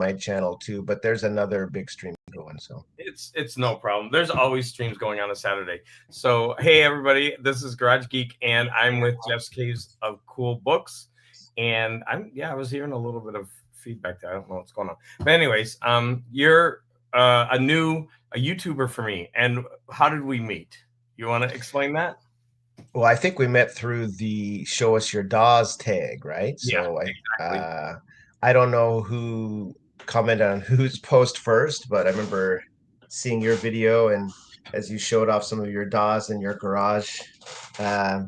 my channel too, but there's another big stream going. So it's no problem. There's always streams going on a Saturday. So hey everybody, this is Garage Geek, and I'm with Jeff's Caves of Cool Books, and I was hearing a little bit of feedback there. I don't know what's going on, but anyways, you're a YouTuber for me, and how did we meet? You want to explain that? well, I think we met through the show us your DAWs tag, right? Yeah, So exactly. I don't know who commented on whose post first, but I remember seeing your video and as you showed off some of your DAWs in your garage uh,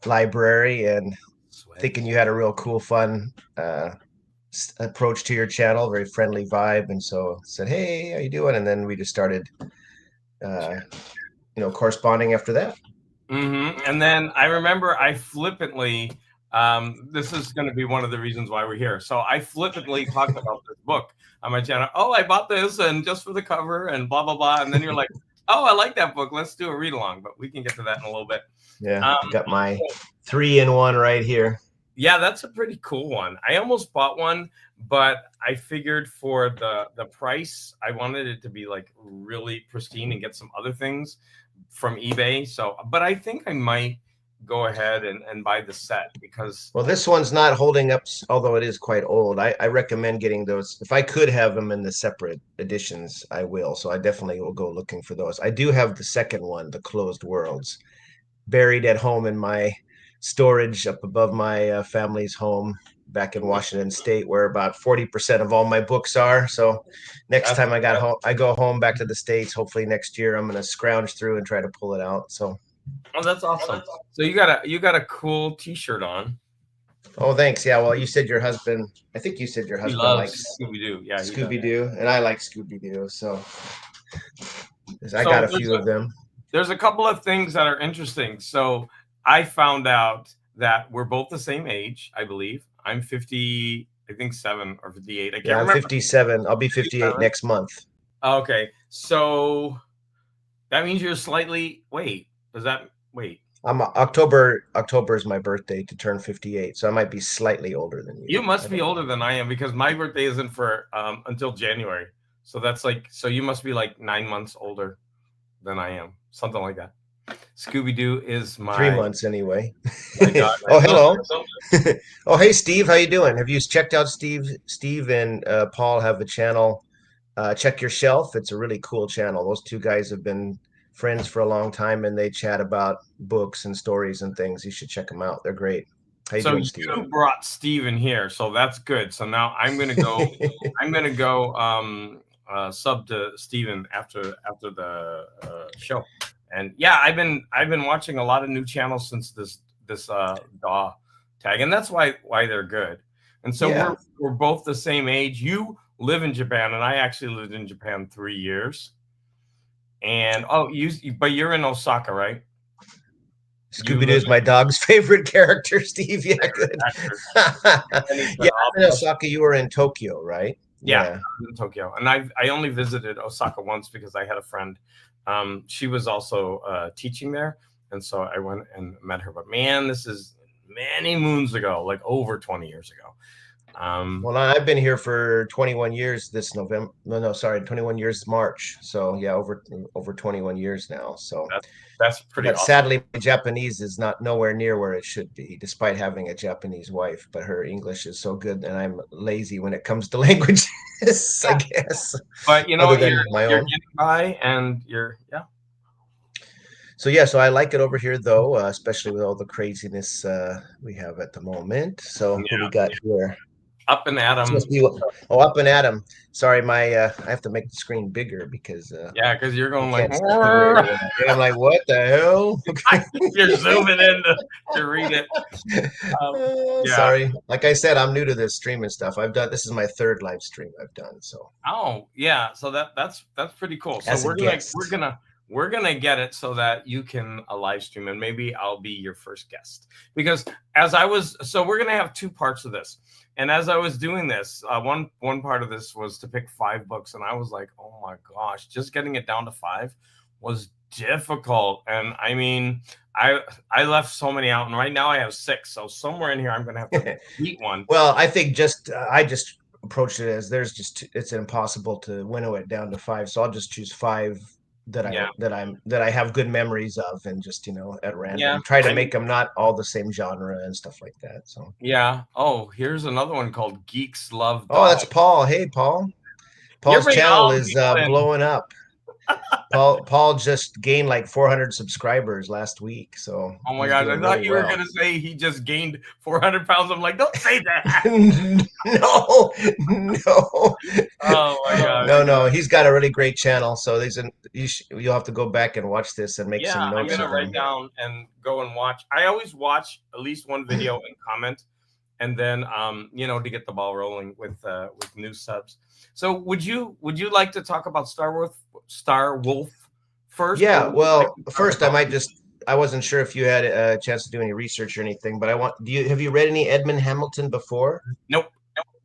library and Sweat. thinking you had a real cool, fun approach to your channel, very friendly vibe, and so said, "Hey, how you doing?" And then we just started, uh, corresponding after that. And then I remember I flippantly, this is going to be one of the reasons why we're here. So I flippantly talked about this book on my channel. Oh, I bought this and just for the cover and blah, blah, blah. And then you're like, oh, I like that book. Let's do a read along. But we can get to that in a little bit. Yeah, got my 3-in-1 right here. Yeah, that's a pretty cool one. I almost bought one, but I figured for the price, I wanted it to be like really pristine and get some other things from eBay. So, but I think I might go ahead and buy the set because Well, this one's not holding up, although it is quite old. I recommend getting those. If I could have them in the separate editions, I will. So I definitely will go looking for those. I do have the second one, the Closed Worlds, buried at home in my storage up above my family's home back in Washington State, where about 40% of all my books are. So next time I go home back to the States, hopefully next year, I'm going to scrounge through and try to pull it out. So, oh, that's awesome. So you got a cool T-shirt on. oh, thanks. Yeah, well, you said your husband. I think you said your He husband loves likes Scooby Doo. Yeah, Scooby Doo, and I like Scooby Doo. So I got a few of them. There's a couple of things that are interesting. So I found out that we're both the same age, I believe. I'm 50, I think 7 or 58. I can't remember. I'm 57. I'll be 58 next month. Okay. So that means you're slightly I'm October is my birthday to turn 58, so I might be slightly older than you. You must be older than I am because my birthday isn't for until January. So that's so you must be like 9 months older than I am. Something like that. Scooby Doo is my 3 months anyway. Oh, hello. Oh, hey, Steve, how you doing? Have you checked out Steve and Paul have a channel, Check Your Shelf. It's a really cool channel. Those two guys have been friends for a long time, and they chat about books and stories and things. You should check them out. They're great. How you doing, Steve? You brought Steve in here, so that's good. So now I'm gonna go. I'm gonna go sub to Steven after the show. And yeah, I've been watching a lot of new channels since this DAW tag, and that's why they're good. And so we're both the same age. You live in Japan, and I actually lived in Japan 3 years. And but you're in Osaka, right? Scooby Doo is my dog's favorite character, Steve. Yeah, good. Yeah, in Osaka. You were in Tokyo, right? Yeah, I was in Tokyo, and I only visited Osaka once because I had a friend. She was also teaching there, and so I went and met her. But man, this is many moons ago, like over 20 years ago. Well, I've been here for 21 years this November. No, sorry, 21 years March. So yeah, over 21 years now. So that's pretty awesome. Sadly, my Japanese is not nowhere near where it should be, despite having a Japanese wife. But her English is so good, and I'm lazy when it comes to languages, I guess. But you know, you're getting by, and So I like it over here, though, especially with all the craziness we have at the moment. So what we got here? Up and Adam. Up and Adam. Sorry, I have to make the screen bigger because because you're going like I'm like, what the hell? You're zooming in to read it. Sorry, like I said, I'm new to this streaming stuff. This is my 3rd live stream I've done. So so that's pretty cool. So we're gonna get it so that you can live stream, and maybe I'll be your first guest because we're gonna have 2 parts of this. And as I was doing this, one part of this was to pick 5 books, and I was like, oh my gosh, just getting it down to 5 was difficult. And I mean, I left so many out, and right now I have 6. So somewhere in here, I'm gonna have to eat one. Well, I think I just approached it as it's impossible to winnow it down to five. So I'll just choose five Yeah, that I have good memories of, and just at yeah. random try to I make them not all the same genre and stuff like that. So Yeah. Oh, here's another one called Geeks Love oh, that's Dog. Paul. Hey, Paul. You're Paul's bringing channel all the is people in. blowing up. Paul just gained like 400 subscribers last week, so Oh my he's gosh, doing I really thought you were well. gonna say he just gained 400 pounds. I'm like, don't say that. No, no, Oh my gosh. no. He's got a really great channel. So you'll have to go back and watch this and make Yeah, some I'm notes gonna of write him. down and go and watch. I always watch at least one video and comment, and then to get the ball rolling with new subs. So would you like to talk about Star Wolf first, or Yeah, would you like well, to talk first about? I wasn't sure if you had a chance to do any research or anything, but have you read any Edmund Hamilton before? Nope.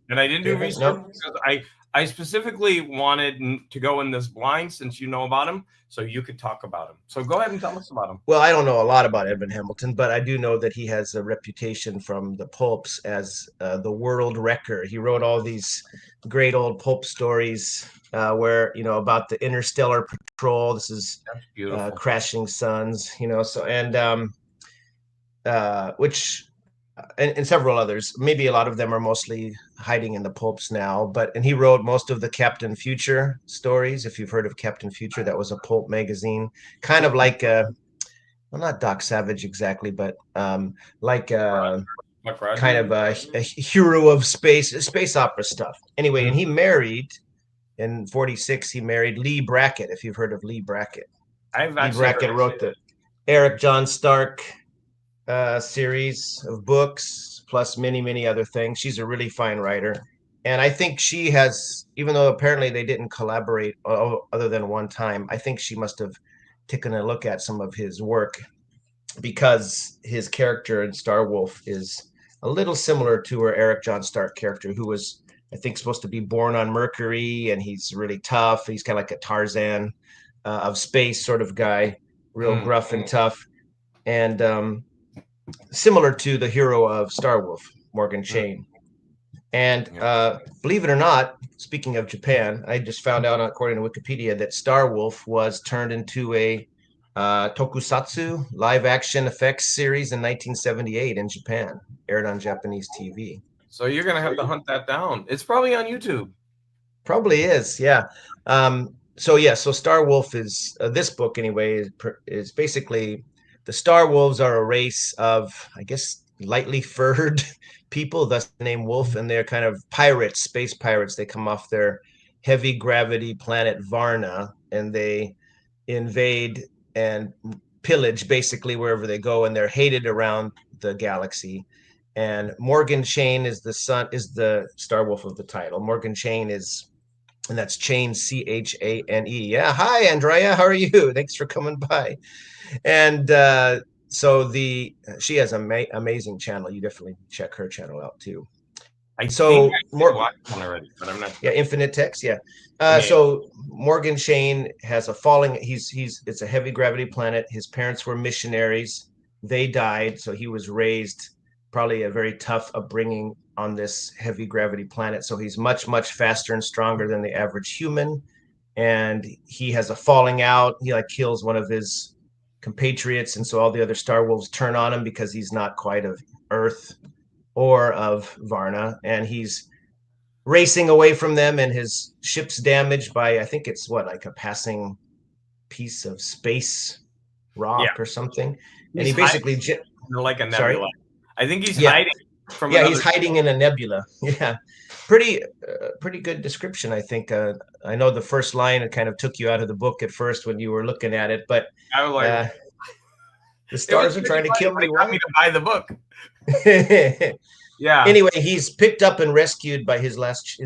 And I didn't You do haven't? research No. because I specifically wanted to go in this blind since you know about him, so you could talk about him. So go ahead and tell us about him. Well, I don't know a lot about Edmund Hamilton, but I do know that he has a reputation from the pulps as the world wrecker. He wrote all these great old pulp stories where, about the interstellar patrol. This is That's beautiful. Crashing Suns, so which and several others. Maybe a lot of them are mostly hiding in the pulps now. And he wrote most of the Captain Future stories. If you've heard of Captain Future, that was a pulp magazine, kind of like well, not Doc Savage exactly, but like Buck kind Rogers. of a hero of space opera stuff. Anyway, and Mhm. he married in '46. He married Lee Brackett. If you've heard of Lee Brackett, I've Lee actually heard. Brackett wrote the Eric John Stark series of books, plus many other things. She's a really fine writer. And I think she has, even though apparently they didn't collaborate other than one time, I think she must have taken a look at some of his work because his character in Starwolf is a little similar to her Eric John Stark character, who was, I think, supposed to be born on Mercury, and he's really tough. He's kind of like a Tarzan of space sort of guy, real Mm, gruff and tough, and similar to the hero of Starwolf, Morgan mm, Shane. And yeah. believe it or not, speaking of Japan, I just found out, according to Wikipedia, that Starwolf was turned into a tokusatsu live action effects series in 1978 in Japan, aired on Japanese TV. So you're gonna have to hunt that down. It's probably on YouTube. Probably is, yeah. So Star Wolf is this book anyway is basically the Star Wolves are a race of, I guess, lightly furred people, thus the name Wolf, and they're kind of pirates, space pirates. They come off their heavy gravity planet Varna, and they invade and pillage basically wherever they go, and they're hated around the galaxy. And Morgan Chain is the Star Wolf of the title. Morgan Chain is and that's Chain Chane. Yeah, hi Andrea, how are you? Thanks for coming by. And so the she has an amazing channel. You definitely check her channel out too. I think So I did more, watch one already, but I'm not yeah, sure. Infinite Text, yeah. Maybe. So Morgan Shane has a falling. He's it's a heavy gravity planet. His parents were missionaries. They died, so he was raised probably a very tough upbringing on this heavy gravity planet. So he's much faster and stronger than the average human. And he has a falling out. He like kills one of his compatriots, and so all the other Star Wolves turn on him because he's not quite of Earth or of Varna, and he's racing away from them, and his ship's damaged by, I think it's what, like a passing piece of space Yeah, rock or something. And he's he hiding basically like a sorry, nebula. I think he's yeah, hiding from yeah, he's another. hiding in a nebula. Yeah, pretty good description, I think. I know the first line, it kind of took you out of the book at first when you were looking at it, but I was like, uh the it was stars are pretty trying to funny, kill but me, it got what? me to buy the book. Yeah, Anyway, he's picked up and rescued by his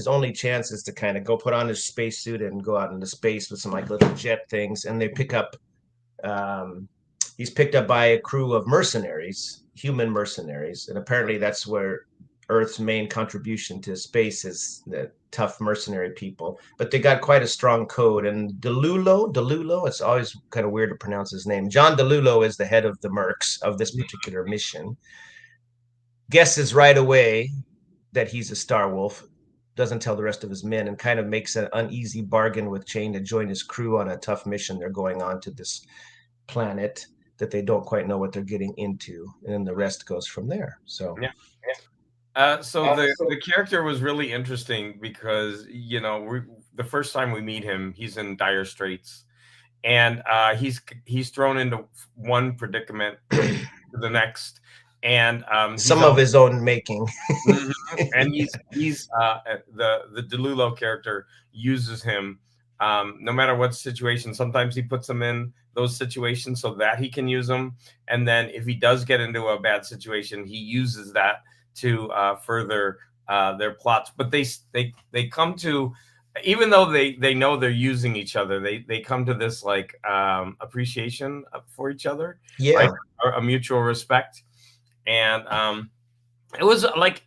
only chance is to kind of go put on his spacesuit and go out into space with some like little jet things. And they pick up um he's picked up by a crew of mercenaries, human mercenaries, and apparently that's where Earth's main contribution to space is the tough mercenary people. But they got quite a strong code. And Delulo, it's always kind of weird to pronounce his name. John Delulo is the head of the Mercs of this particular mission, guesses right away that he's a Star Wolf, doesn't tell the rest of his men, and kind of makes an uneasy bargain with Chain to join his crew on a tough mission. They're going on to this planet that they don't quite know what they're getting into, and then the rest goes from there. So Yeah. So the character was really interesting because the first time we meet him, he's in dire straits, and he's thrown into one predicament to the next, and he's some of always his own making. Mhm. And the Delulo character uses him no matter what situation. Sometimes he puts him in those situations so that he can use them, and then if he does get into a bad situation, he uses that to further their plots. But they come to, even though they know they're using each other, they come to this like appreciation for each other, like Yeah. a mutual respect, and it was like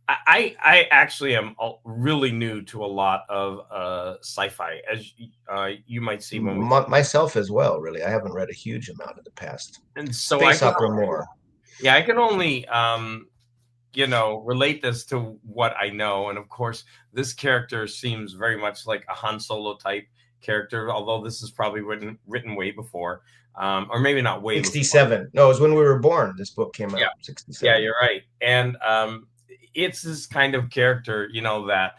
I actually am really new to a lot of sci-fi, as you might see when we. Myself as well, really. I haven't read a huge amount in the past. And so I Space can, opera more. yeah, I can only relate this to what I know, and of course, this character seems very much like a Han Solo type character, although this is probably written way before, or maybe not way before. 67. No, it was when we were born. This book came Yeah, out. yeah, 67. you're right, and it's this kind of character, that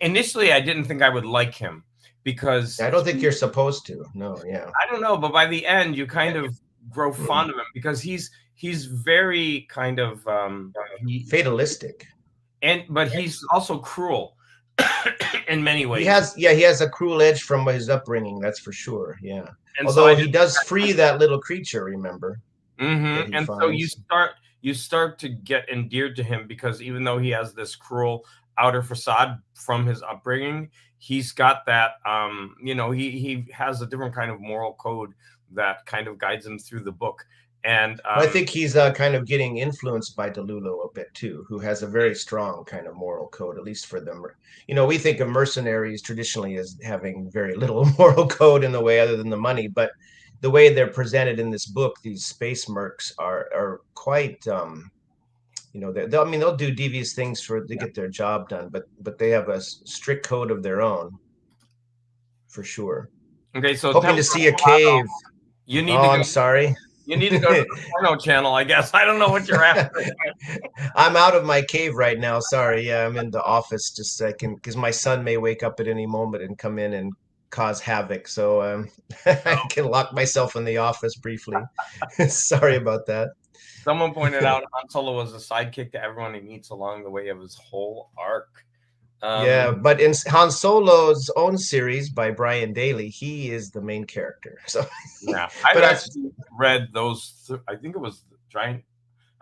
initially I didn't think I would like him because I don't think you're supposed to. No, yeah. I don't know, but by the end you kind of grow fond of him because he's very kind of Fatalistic. but he's also cruel in many He ways, has, yeah, he has a cruel edge from his upbringing, that's for sure. Yeah. and so I Although he did. does free that little creature, remember, that he And so finds. you start to get endeared to him because even though he has this cruel outer facade from his upbringing, he's got that he has a different kind of moral code that kind of guides him through the book. And Well, I think he's kind of getting influenced by DeLulo a bit too, who has a very strong kind of moral code, at least for them. We think of mercenaries traditionally as having very little moral code in the way other than the money, but the way they're presented in this book, these space mercs are quite, I mean, they'll do devious things to get their job done, but they have a strict code of their own for sure. okay, so Hoping to see a cave. you need Oh, to go I'm sorry. you need to go to the porno channel, I guess. I don't know what you're after. I'm out of my cave right now. Sorry. Yeah, I'm in the office just a second because my son may wake up at any moment and come in and cause havoc. So I can lock myself in the office briefly. Sorry about that. Someone pointed out Han Solo was a sidekick to everyone he meets along the way of his whole arc. Yeah, but in Han Solo's own series by Brian Daley, he is the main character. So, Yeah, but I've that's actually read those. I think it was Giant.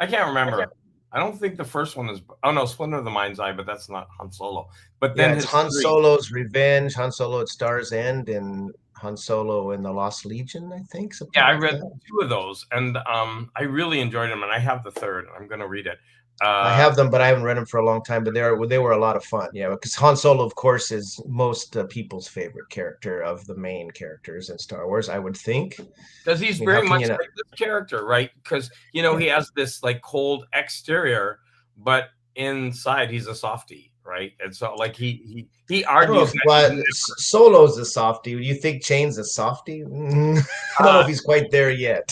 I can't remember. I don't think the first one is. Oh no, Splinter of the Mind's Eye, but that's not Han Solo. But yeah, then it's his Han three. Solo's Revenge, Han Solo at Star's End, and Han Solo and the Lost Legion, I think, something Yeah, I like read that. two of those, and I really enjoyed them. And I have the third. I'm going to read it. I Uh, have them, but I haven't read them for a long time. But they were a lot of fun. Yeah, because Han Solo, of course, is most people's favorite character of the main characters in Star Wars. I would think. I because he's mean, how very can much you not? like this character, right? Because Yeah, he has this like cold exterior, but inside he's a softie, right? And so like he I don't know argues if that he's Solo's a softie. Do you think Chain's a softie? I don't know uh, if he's quite there yet.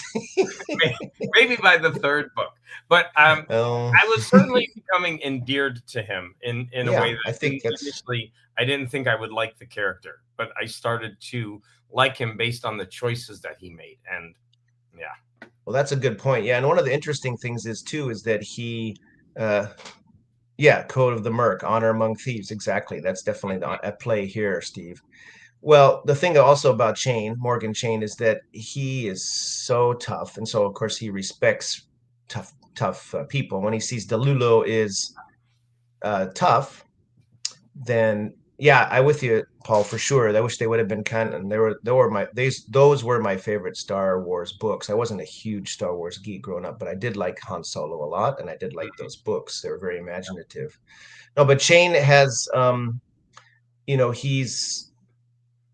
maybe by the third book, but Oh, I was certainly becoming endeared to him in a way yeah, that I think that's initially I didn't think I would like the character, but I started to like him based on the choices that he made, and yeah, well, that's a good point. Yeah, and one of the interesting things is that uh, yeah, Code of the Merc, Honor Among Thieves, exactly. That's definitely at play here, Steve. Well, the thing also about Morgan Chain, is that he is so tough, and so of course he respects tough people. When he sees Delulo is tough, then yeah, I with you, Paul, for sure. I wish they would have been kind of, and those were my favorite Star Wars books. I wasn't a huge Star Wars geek growing up, but I did like Han Solo a lot, and I did like those books. They were very imaginative. No, but Chain has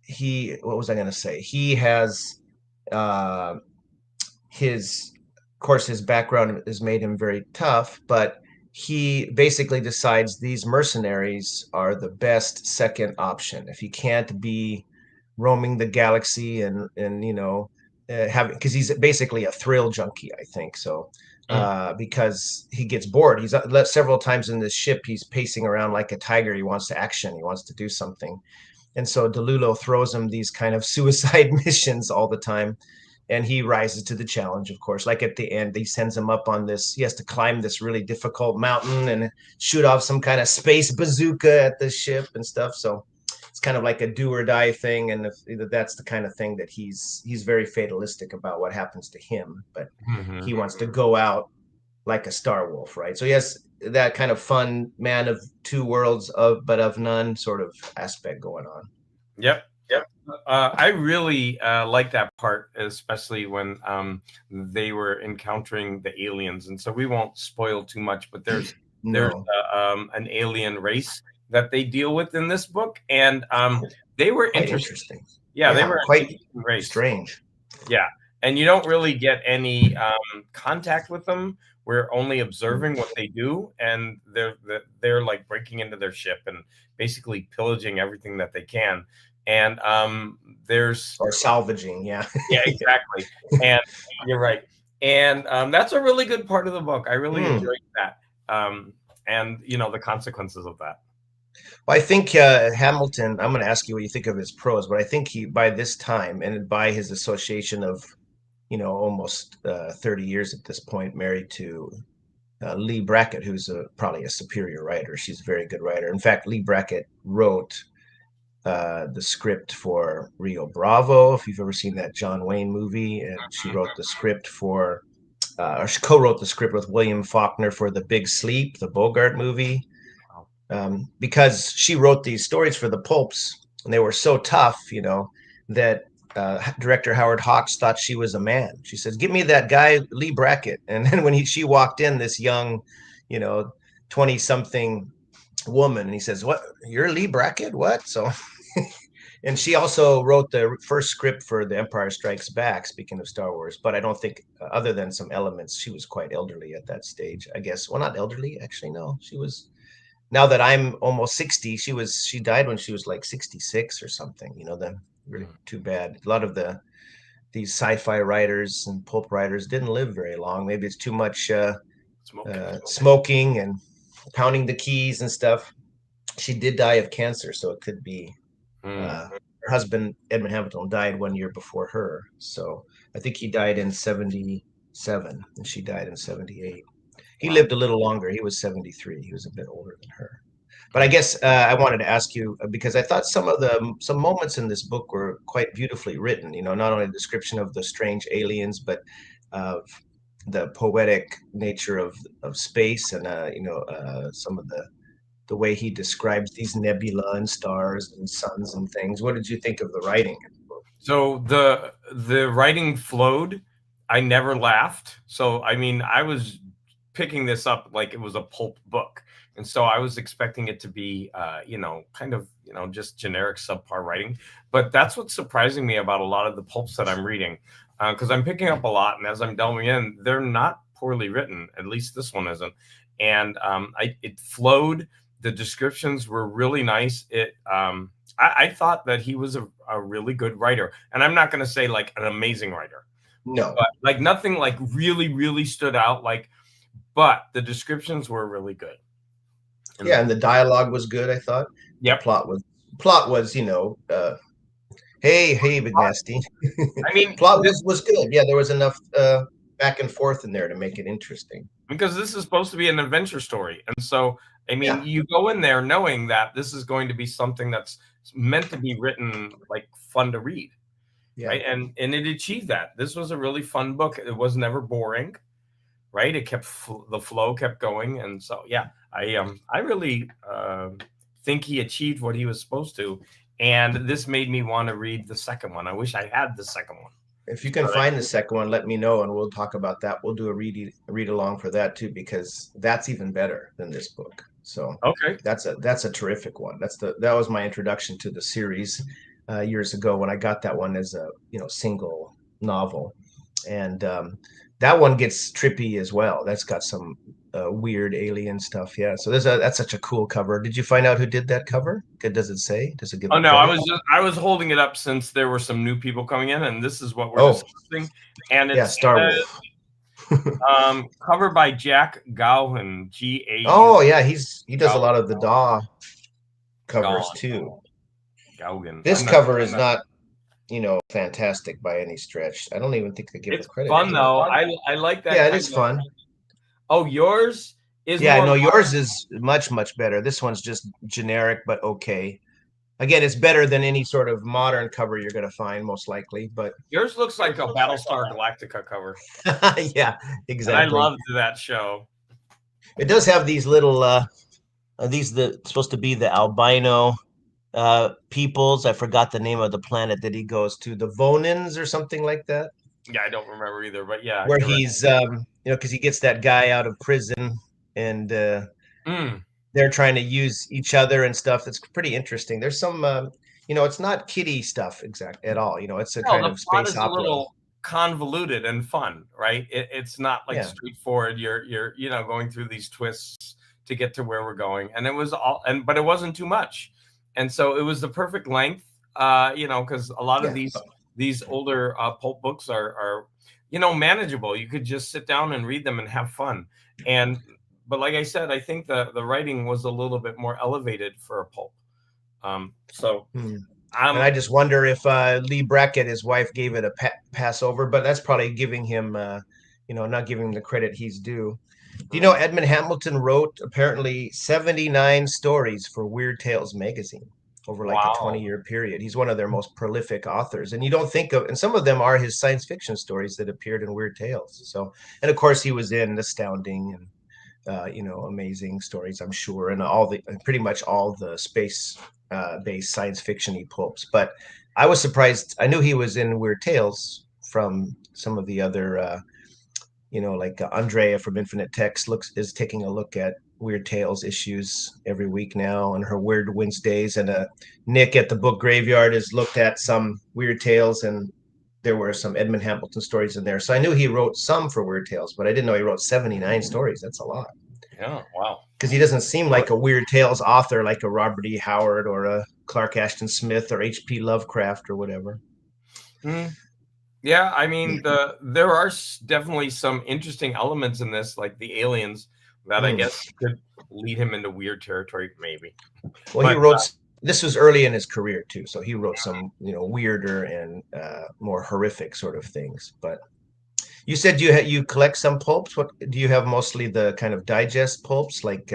he what was I going to say? He has his of course his background has made him very tough, but he basically decides these mercenaries are the best second option. If he can't be roaming the galaxy and having, because he's basically a thrill junkie, I think so. Mm. Because he gets bored. He's several times in this ship. He's pacing around like a tiger. He wants to action. He wants to do something. And so DeLulo throws him these kind of suicide missions all the time. And he rises to the challenge, of course. Like at the end, he sends him up on this. He has to climb this really difficult mountain and shoot off some kind of space bazooka at the ship and stuff. So it's kind of like a do or die thing. And if that's the kind of thing that he's very fatalistic about what happens to him. But Hmm. he wants to go out like a Starwolf, right? So he has that kind of fun man of two worlds of but of none sort of aspect going on. Yep. I really like that part, especially when they were encountering the aliens, and so we won't spoil too much. But there's No, an alien race that they deal with in this book, and they were quite interesting. interesting. Yeah, they Yeah, were an quite interesting race. strange. Yeah, and you don't really get any contact with them. We're only observing what they do, and they're like breaking into their ship and basically pillaging everything that they can. And there's Or salvaging, yeah. yeah, exactly. And you're right. And that's a really good part of the book. I really Mm. enjoyed that. And the consequences of that. Well, I think Hamilton, I'm going to ask you what you think of his prose, but I think he, by this time, and by his association of, almost 30 years at this point, married to Lee Brackett, who's probably a superior writer. She's a very good writer. In fact, Lee Brackett wrote the script for Rio Bravo, if you've ever seen that John Wayne movie, and she wrote the script for, or she co-wrote the script with William Faulkner for The Big Sleep, the Bogart movie, Wow. because she wrote these stories for the pulps, and they were so tough, that director Howard Hawks thought she was a man. She says, "Give me that guy Lee Brackett," and then when she walked in, this young, 20-something woman, and he says, "What? You're Lee Brackett? What?" So and she also wrote the first script for The Empire Strikes Back, speaking of Star Wars. But I don't think, other than some elements, she was quite elderly at that stage, I guess. Well, not elderly, actually, no. She was, now that I'm almost 60, she died when she was like 66 or something, then really Mm. too bad. A lot of these sci-fi writers and pulp writers didn't live very long. Maybe it's too much Smoking. smoking and pounding the keys and stuff. She did die of cancer, so it could be Mm. her husband, Edmund Hamilton, died 1 year before her. So I think he died in 77 and she died in 78. He Wow. lived a little longer. He was 73. He was a bit older than her. But I Okay. guess I wanted to ask you because I thought some moments in this book were quite beautifully written. Not only a description of the strange aliens, but of the poetic nature of space and some of the way he describes these nebula and stars and suns and things. What did you think of the writing? So the writing flowed. I never laughed. So I mean, I was picking this up like it was a pulp book, and so I was expecting it to be, kind of, just generic subpar writing. But that's what's surprising me about a lot of the pulps that I'm reading, because I'm picking up a lot, and as I'm delving in, they're not poorly written. At least this one isn't, and it flowed. The descriptions were really nice. I thought that he was a really good writer, and I'm not going to say like an amazing writer, No. but like nothing like really really stood out. Like, but the descriptions were really good in the Yeah, and book. the dialogue was good, I thought. The Yep. plot was, hey, hey, Big Nasty. I mean, Plot was good. Yeah, there was enough back and forth in there to make it interesting. because this is supposed to be an adventure story, and so I mean, Yeah, you go in there knowing that this is going to be something that's meant to be written like fun to read, yeah. right? And it achieved that. This was a really fun book. It was never boring, right? It kept the flow kept going, and so yeah, I really think he achieved what he was supposed to, and this made me want to read the second one. I wish I had the second one. If you So can that find the second one, let me know, and we'll talk about that. We'll do a read along for that too, because that's even better than this book. So okay. that's a terrific one. That was my introduction to the series years ago when I got that one as a single novel, and that one gets trippy as well. That's got some weird alien stuff. Yeah. So that's such a cool cover. Did you find out who did that cover? Does it say? Does it give Oh a no, credit? I was holding it up since there were some new people coming in, and this is what we're Oh, discussing. And yeah, it's Starwolf. covered by Jack Gowan, Gau. Oh, yeah, he does a Gowan, lot of the DAW covers Gowan, too. Gowan. This I'm not. cover is not, fantastic by any stretch. I don't even think they give a It's credit fun to it. though. I like that Yeah, it kind is of. fun. Oh, yours is Yeah, more. no, yours is much, much better. This one's just generic, but okay. Again, it's better than any sort of modern cover you're going to find, most likely. But Yours looks like a Battlestar Galactica cover, yeah, and I exactly. loved that show. It does have these little these the supposed to be the albino peoples. I forgot the name of the planet that he goes to, the Vonins or something like that, Yeah, I don't remember either, but yeah, where you're right. he's because he gets that guy out of prison and Mm. they're trying to use each other and stuff. That's pretty interesting. There's some it's not kiddie stuff exact at all. It's a No, kind the of plot space is a opera. little convoluted and fun, right? It's not like Yeah. straightforward. You're going through these twists to get to where we're going, and it was all, and but it wasn't too much, and so it was the perfect length. Because a lot of Yeah. these older pulp books are manageable. You could just sit down and read them and have fun. And but like I said, I think the writing was a little bit more elevated for a pulp. So Hmm. And I um just wonder if Lee Brackett, his wife, gave it a pass over, but that's probably giving him, not giving him the credit he's due. Do you know Edmund Hamilton wrote apparently 79 stories for Weird Tales magazine over like a wow. 20-year period? He's one of their most prolific authors. And you don't think of, and some of them are his science fiction stories that appeared in Weird Tales. So, and of course, he was in Astounding and amazing stories, I'm sure, and pretty much all the space based science fiction he pulps. But I was surprised. I knew he was in Weird Tales from some of the other, like Andrea from Infinite Text is taking a look at Weird Tales issues every week now, and her Weird Wednesdays, and Nick at the Book Graveyard has looked at some Weird Tales, and there were some Edmund Hamilton stories in there. So I knew he wrote some for Weird Tales, but I didn't know he wrote 79 stories. That's a lot Yeah, wow. because he doesn't seem like a Weird Tales author like a Robert E. Howard or a Clark Ashton Smith or H.P. Lovecraft or whatever. Mm. Yeah, I mean there are definitely some interesting elements in this, like the aliens, that I Mm. guess could lead him into weird territory, maybe. Well, he But wrote. This was early in his career too, so he wrote some, weirder and more horrific sort of things. But you said you collect some pulps. What do you have? Mostly the kind of digest pulps, like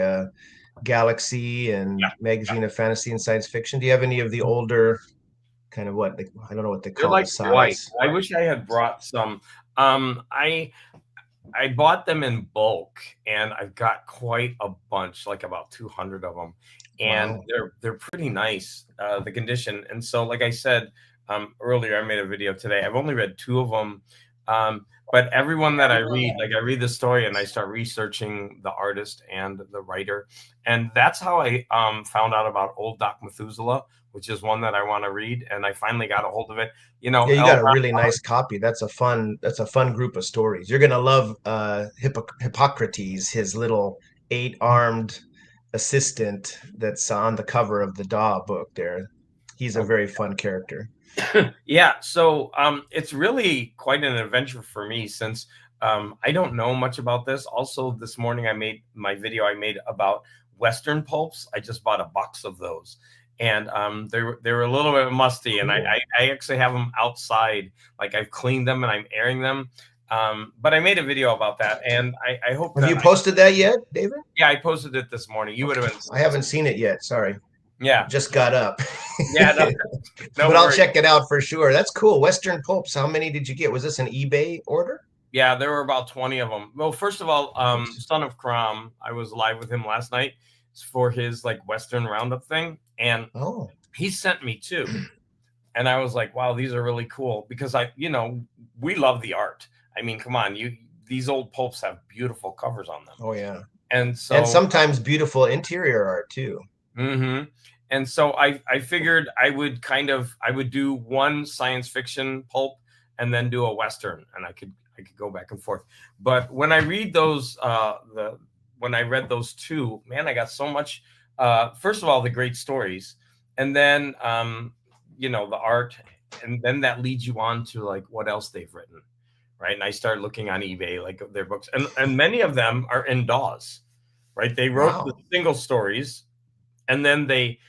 Galaxy and Magazine of Fantasy and Science Fiction. Do you have any of the older kind of I don't know what they they're call the like white. size? I wish I had brought some. I bought them in bulk, and I've got quite a bunch, like about 200 of them, and Wow. they're pretty nice, the condition. And so, like I said earlier, I made a video today. I've only read two of them, but everyone that I read, like I read the story and I start researching the artist and the writer, and that's how I found out about Old Doc Methuselah, which is one that I want to read, and I finally got a hold of it. Yeah, you L. got a really nice copy. That's a fun group of stories. You're gonna love Hippocrates, his little eight-armed assistant that's on the cover of the Daw book there. He's a very fun character. Yeah, so it's really quite an adventure for me since I don't know much about this. Also, this morning I made my video I made about Western pulps. I just bought a box of those, and they were a little bit musty, and Cool. I actually have them outside. Like I've cleaned them and I'm airing them. But I made a video about that, and I hope Have that you posted that yet, David? yeah, I posted it this morning. You would have been I haven't seen it yet. Sorry. yeah, Just got up. yeah, no, no But I'll worries. check it out for sure. That's cool. Western pulps. How many did you get? Was this an eBay order? Yeah, there were about 20 of them. Well, first of all, Nice. Son of Crom, I was live with him last night for his like Western Roundup thing, and Oh, he sent me two. And I was like, wow, these are really cool because we love the art. I mean, come on, these old pulps have beautiful covers on them. oh yeah. And And so sometimes beautiful interior art too. and so I figured I would do one science fiction pulp and then do a Western, and I could go back and forth. But when I read those, when I read those two, man, I got so much. First of all, the great stories, and then the art, and then that leads you on to like what else they've written, right? And I started looking on eBay, like their books, and many of them are in DAWs, right? They wrote the Wow. single stories, and then they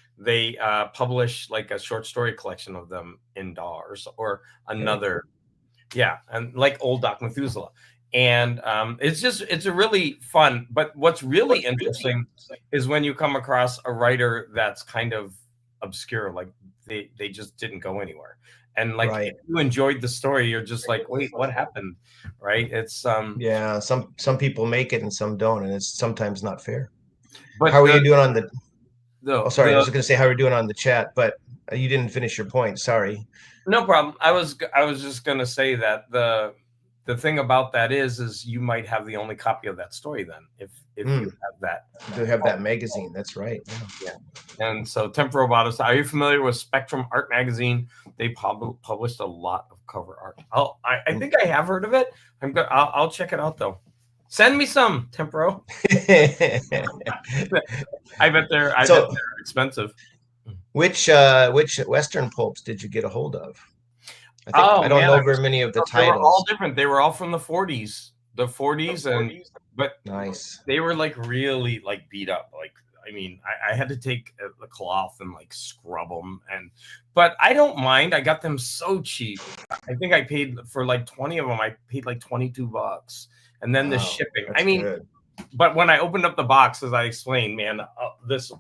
publish like a short story collection of them in DAWs or Very another, cool. yeah, and like old Doc Methuselah. And it's a really fun. But what's really interesting is when you come across a writer that's kind of obscure, like they just didn't go anywhere. And like if Right. you enjoyed the story, you're just like, wait, what happened? Right? It's Yeah. Some people make it and some don't, and it's sometimes not fair. but How are you doing on the? Oh, sorry. I the was going to say how are you doing on the chat, but you didn't finish your point. Sorry. no problem. I was just gonna say that the thing about that is you might have the only copy of that story then if you Hmm. have that. Do have that magazine? That's right. Yeah. Yeah. And so Temper Robotics, are you familiar with Spectrum Art Magazine? They published a lot of cover art. I think I have heard of it. I'll check it out though. Send me some, Tempero. I bet So, they're expensive. which Western pulps did you get a hold of? I think Oh I don't man, know very many of the they were all titles. different. They were all from the 40s. The 40s, and but Nice. they were like really like beat up. Like I mean, I had to take the cloth and like scrub them, but I don't mind. I got them so cheap. I think I paid for like 20 of them. I paid like $22, and then the Wow, shipping. I that's mean, good. but when I opened up the box, as I explained, man, this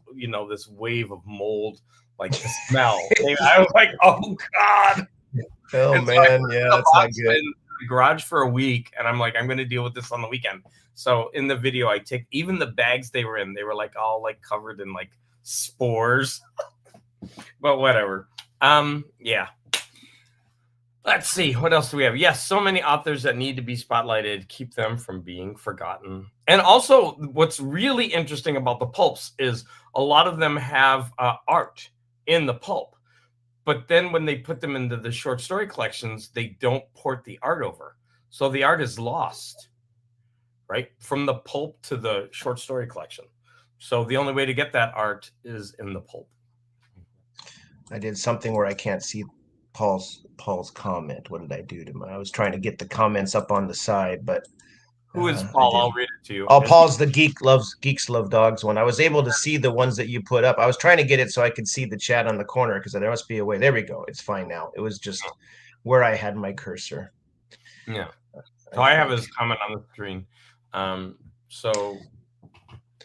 wave of mold, like the smell. I was like, oh god. Oh And so I put man, it in yeah, the that's not box good. in the garage for a week, and I'm like, I'm going to deal with this on the weekend. So in the video, I take even the bags they were in. They were like all like covered in like spores, but whatever. Yeah. Let's see. What else do we have? Yes, so many authors that need to be spotlighted. Keep them from being forgotten. And also, what's really interesting about the pulps is a lot of them have art in the pulp. But then when they put them into the short story collections, they don't port the art over. So the art is lost, right? From the pulp to the short story collection. So the only way to get that art is in the pulp. I did something where I can't see Paul's comment. What did I do to my? I was trying to get the comments up on the side, but Who is I Paul? did. I'll read it to you. Oh, Paul's the Geeks Love Dogs one. I was able to see the ones that you put up. I was trying to get it so I could see the chat on the corner because there must be a way. There we go. It's fine now. It was just where I had my cursor, Yeah. So I I have think. his comment on the screen. So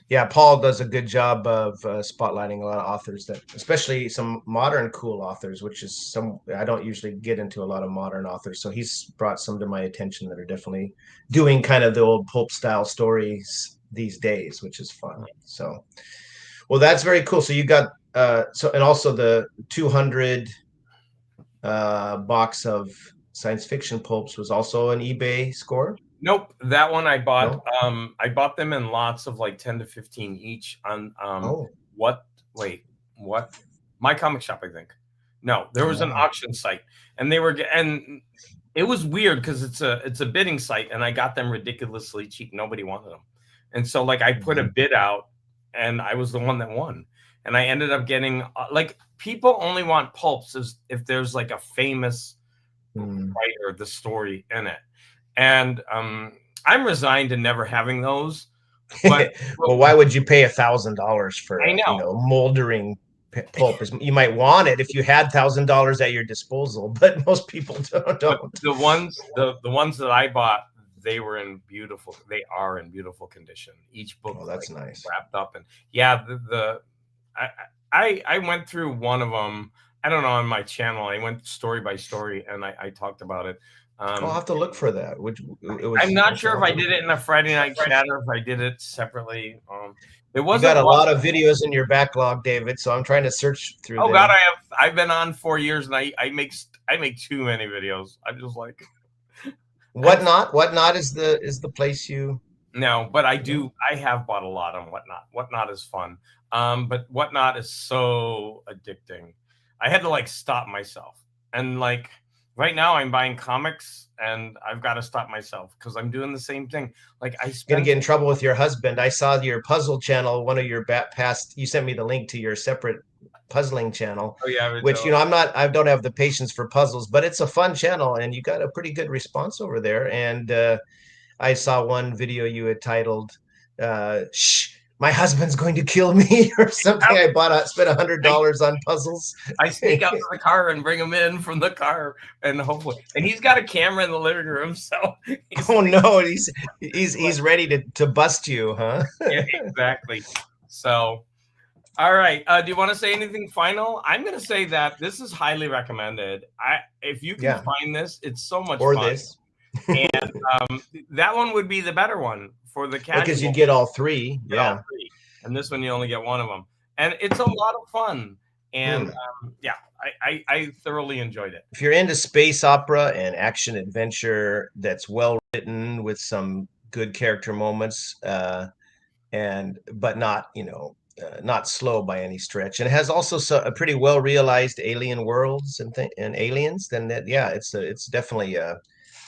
Yeah, Paul does a good job of spotlighting a lot of authors that, especially some modern cool authors, which is some I don't usually get into a lot of modern authors. So he's brought some to my attention that are definitely doing kind of the old pulp style stories these days, which is fun. So, well, that's very cool. So you got and also the 200 box of science fiction pulps was also an eBay score. nope, that one I bought. No? I bought them in lots of like 10 to 15 each on Oh, what? Wait, what? My comic shop, I think. No, there was an wow. auction site, and and it was weird because it's a bidding site, and I got them ridiculously cheap. Nobody wanted them, and so like I put a Mhm. bid out, and I was the one that won, and I ended up getting like people only want pulps if there's like a famous Mm. writer, the story in it, and I'm resigned to never having those, but Well, why would you pay $1,000 for I a, know. moldering pulp? You might want it if you had $1,000 at your disposal, but most people But don't. the ones that I bought, they are in beautiful condition. Each Oh, book that's like nice. wrapped up, and yeah, I went through one of them. I don't know, on my channel. I went story by story, and I talked about it. I'll Um, have to look for that. Which it I'm was not okay. sure I'll if have I to look did for it in that. a Friday night chat or if I did it separately. It You got wasn't a one. lot of videos in your backlog, David, so I'm trying to search through Oh God, there. I've been on 4 years, and I make too many videos. I'm just like I'm Whatnot? Whatnot is the place you No, but I no? do. I have bought a lot on Whatnot. Whatnot is fun, but Whatnot is so addicting. I had to like stop myself, and like right now I'm buying comics, and I've got to stop myself because I'm doing the same thing. Like I Gonna spent. get in trouble with your husband. I saw your puzzle channel, one of your past. You sent me the link to your separate puzzling channel, Oh yeah, but, which I'm not. I don't have the patience for puzzles, but it's a fun channel, and you got a pretty good response over there. And I saw one video you had titled "Shh, my husband's going to kill me" or something. Spent I, $100 on puzzles. I sneak out to the car and bring him in from the car, and hopefully, and he's got a camera in the living room, so he's Oh like, no, he's ready to bust you, huh? yeah, exactly. So, all right. Do you want to say anything final? I'm going to say that this is highly recommended. If you can Yeah, find this, it's so much or fun. this. And that one would be the better one for the Because casual. you'd get all three. Get all Yeah. three, and this one you only get one of them, and it's a lot of fun. And Hmm. yeah, I thoroughly enjoyed it. If you're into space opera and action adventure that's well written with some good character moments, and but not not slow by any stretch, and it has also a pretty well realized alien worlds and aliens, then that yeah, it's definitely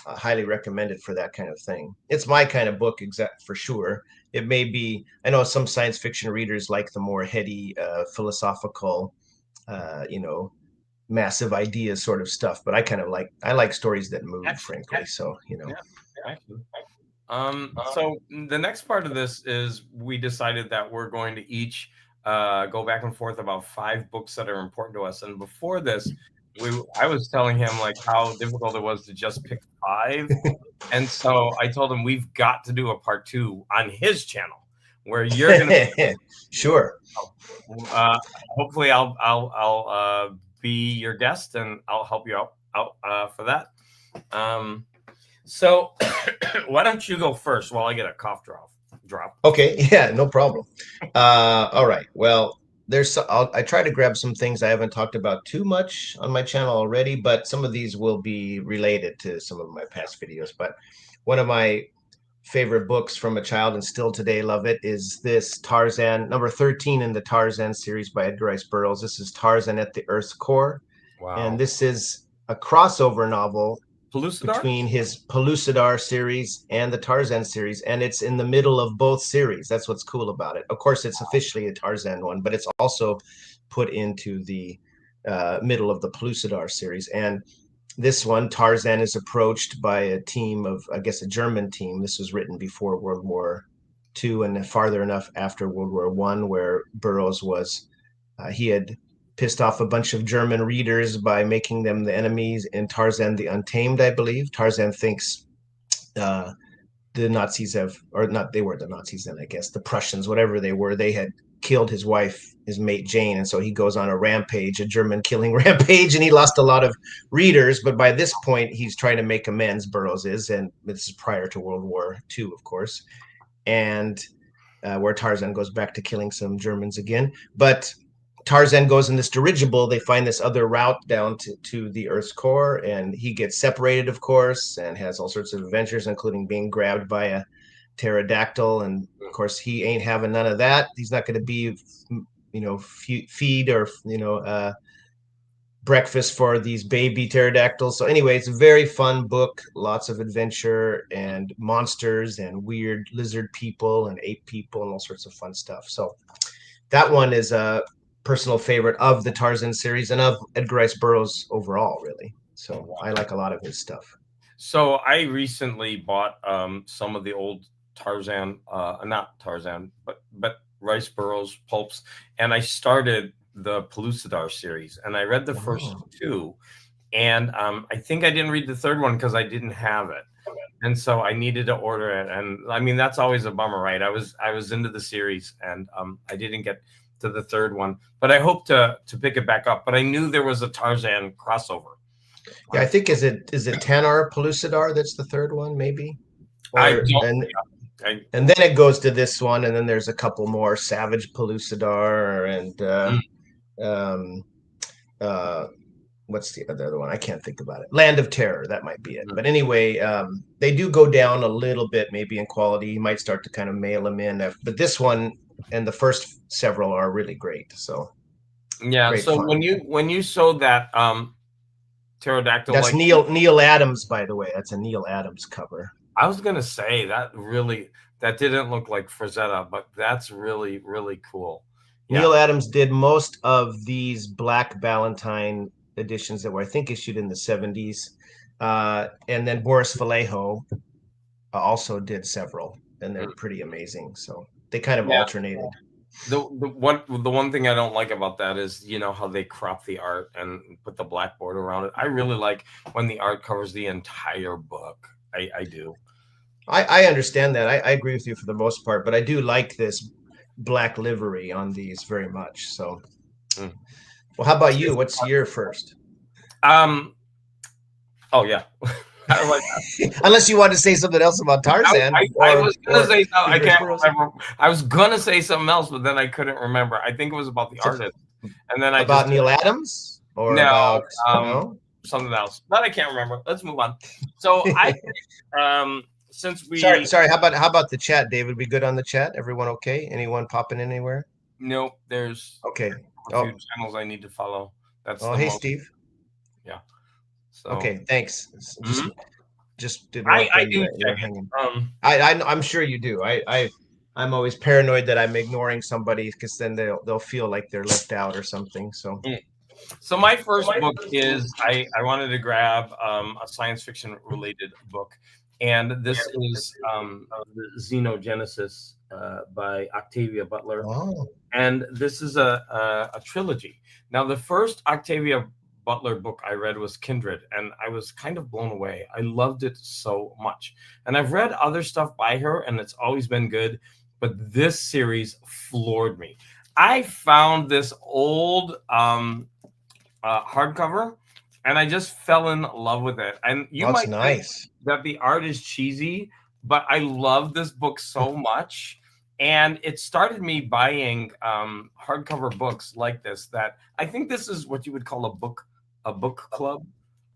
highly recommended for that kind of thing. It's my kind of book, exact for sure. It may be. I know some science fiction readers like the more heady, philosophical, you know, massive ideas sort of stuff, but I like stories that move, Excellent. frankly. So Yeah, excellent. So the next part of this is we decided that we're going to each go back and forth about 5 books that are important to us. And before this, I was telling him like how difficult it was to just pick 5. And so I told him we've got to do a part 2 on his channel where you're going to. sure. Uh, hopefully, I'll be your guest and I'll help you out for that. Um, so why don't you go first while I get a cough drop. Okay, yeah, no problem. All right. Well, I try to grab some things I haven't talked about too much on my channel already, but some of these will be related to some of my past videos. But one of my favorite books from a child and still today love it is this Tarzan, number 13 in the Tarzan series by Edgar Rice Burroughs. This is Tarzan at the Earth's Core, and Wow. this is a crossover novel Pellucidar? between his Pellucidar series and the Tarzan series, and it's in the middle of both series. That's what's cool about it. Of course, it's officially a Tarzan one, but it's also put into the middle of the Pellucidar series. And this one, Tarzan is approached by a team of, I guess, a German team. This was written before World War II and farther enough after World War One, where Burroughs was, he had pissed off a bunch of German readers by making them the enemies in Tarzan the Untamed, I believe. Tarzan thinks uh, the Nazis have, or not, they were the Nazis then, I guess, the Prussians, whatever they were, they had killed his wife, his mate Jane, and so he goes on a rampage, a German killing rampage, and he lost a lot of readers. But by this point, he's trying to make amends. Burroughs is, and this is prior to World War II, of course, and where Tarzan goes back to killing some Germans again. But Tarzan goes in this dirigible. They find this other route down to the Earth's core, and he gets separated, of course, and has all sorts of adventures, including being grabbed by a pterodactyl. And of course, he ain't having none of that. He's not going to be, feed or breakfast for these baby pterodactyls. So anyway, it's a very fun book. Lots of adventure and monsters and weird lizard people and ape people and all sorts of fun stuff. So that one is a personal favorite of the Tarzan series and of Edgar Rice Burroughs overall, really. So I like a lot of his stuff. So I recently bought some of the old Tarzan, not Tarzan, but Rice Burroughs pulps, and I started the Pellucidar series, and I read the first Oh. 2, and I think I didn't read the third one because I didn't have it, and so I needed to order it. And I mean that's always a bummer, right? I was into the series, and I didn't get to the third one, but I hope to pick it back up. But I knew there was a Tarzan crossover. Yeah, I think is it Tanar Pellucidar that's the third one, maybe? I Or don't. I, and then it goes to this one, and then there's a couple more Savage Pellucidar and mm, um uh what's the other one? I can't think about it. Land of Terror, that might be it. mm. But anyway, they do go down a little bit, maybe in quality. You might start to kind of mail them in, but this one and the first several are really great. So Yeah. great So fun. when you sewed that pterodactyl That's like. Neil Adams, by the way. That's a Neil Adams cover. I was gonna say that didn't look like Frazetta, but that's really really cool. Yeah. Neil Adams did most of these Black Valentine editions that were, I think, issued in the 70s. And then Boris Vallejo also did several, and they're pretty amazing. So they kind of Yeah. alternated. The one thing I don't like about that is how they crop the art and put the blackboard around it. I really like when the art covers the entire book. I do. I understand that. I agree with you for the most part, but I do like this black livery on these very much. So, well, how about you? What's your first? Um. Oh yeah. I like Unless you want to say something else about Tarzan, I was gonna say something. I can't Squirrels. remember. I was gonna say something else, but then I couldn't remember. I think it was about the artist, and then I about just Neil Adams or no, about no? something else, but I can't remember. Let's move on. So since we sorry. How about the chat, David? We good on the chat? Everyone okay? Anyone popping in anywhere? nope, there's Okay. a few channels I need to follow. That's hey, Steve. Yeah. So okay, thanks. Just didn't I want do you're check hanging. it. I'm sure you do. I'm always paranoid that I'm ignoring somebody because then they'll feel like they're left out or something. So So my first book is I wanted to grab a science fiction related book, and this is the Xenogenesis by Octavia Butler, and this is a trilogy. Now the first Octavia Butler book I read was Kindred, and I was kind of blown away. I loved it so much, and I've read other stuff by her, and it's always been good, but this series floored me. I found this old hardcover, and I just fell in love with it. And you might think that the art is cheesy, but I love this book so much. And it started me buying hardcover books like this. That I think this is what you would call a book club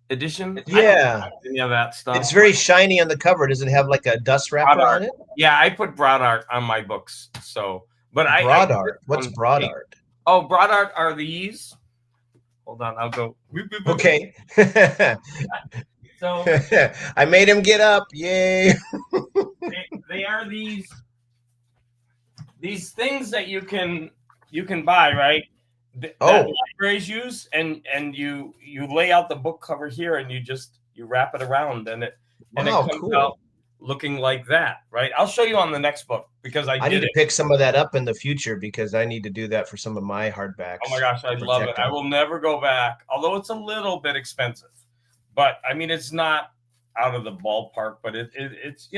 edition. Yeah, any of that stuff. It's very shiny on the cover. Does it have like a dust wrapper on it? Yeah, I put broad art on my books. So, but broad art. What's broad art? Oh, broad art are these. Hold on, I'll go. Okay. So I made him get up. Yay. they are these things that you can buy, right? That libraries use, and you lay out the book cover here, and you wrap it around, and it comes out looking like that, right? I'll show you on the next book because I need to pick some of that up in the future because I need to do that for some of my hardbacks. Oh my gosh, I love it. I will never go back, although it's a little bit expensive. But I mean, it's not out of the ballpark, but it's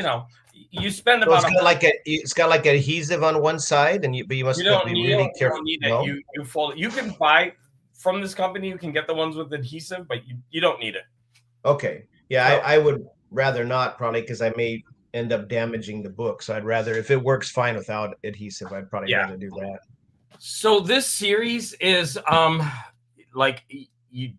you spend about it's got like adhesive on one side, and you must be really careful. You don't need it. You fold it. You can buy from this company. You can get the ones with adhesive, but you don't need it. Okay, yeah, I would rather not, probably, because I may end up damaging the book. So I'd rather, if it works fine without adhesive, I'd probably rather do that. So this series is like you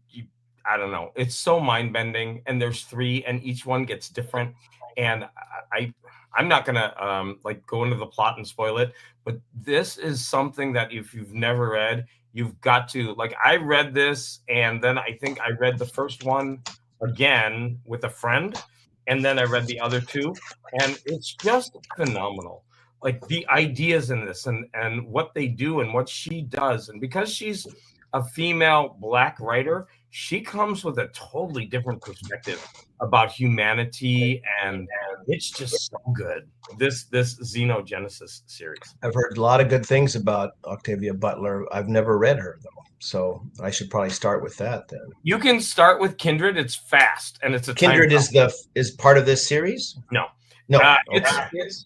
I don't know. It's so mind bending, and there's 3, and each one gets different. And I'm not gonna like go into the plot and spoil it, but this is something that if you've never read, you've got to like. I read this, and then I think I read the first one again with a friend, and then I read the other 2, and it's just phenomenal. Like the ideas in this, and what they do, and what she does, and because she's a female Black writer, she comes with a totally different perspective about humanity, and it's just so good. This Xenogenesis series. I've heard a lot of good things about Octavia Butler. I've never read her though, so I should probably start with that then. You can start with Kindred. It's fast, and it's a Kindred is part of this series. No. It's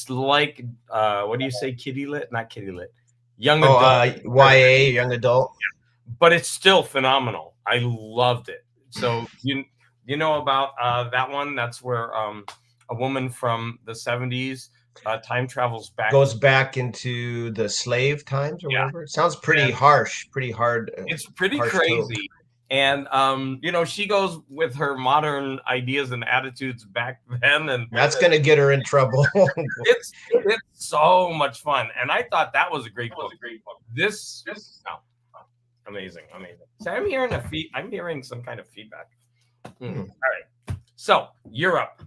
like what do you say? Kitty lit, not kitty lit. Young adult, YA, young adult. Yeah. But it's still phenomenal. I loved it. So you know about that one? That's where a woman from the 70s time travels back. Goes back into the slave times or whatever. It sounds pretty harsh, pretty hard. It's pretty crazy. And she goes with her modern ideas and attitudes back then, and that's gonna get her in trouble. it's so much fun, and I thought that was a great book. This Amazing, amazing. So I'm hearing I'm hearing some kind of feedback. Hmm. All right. So you're up.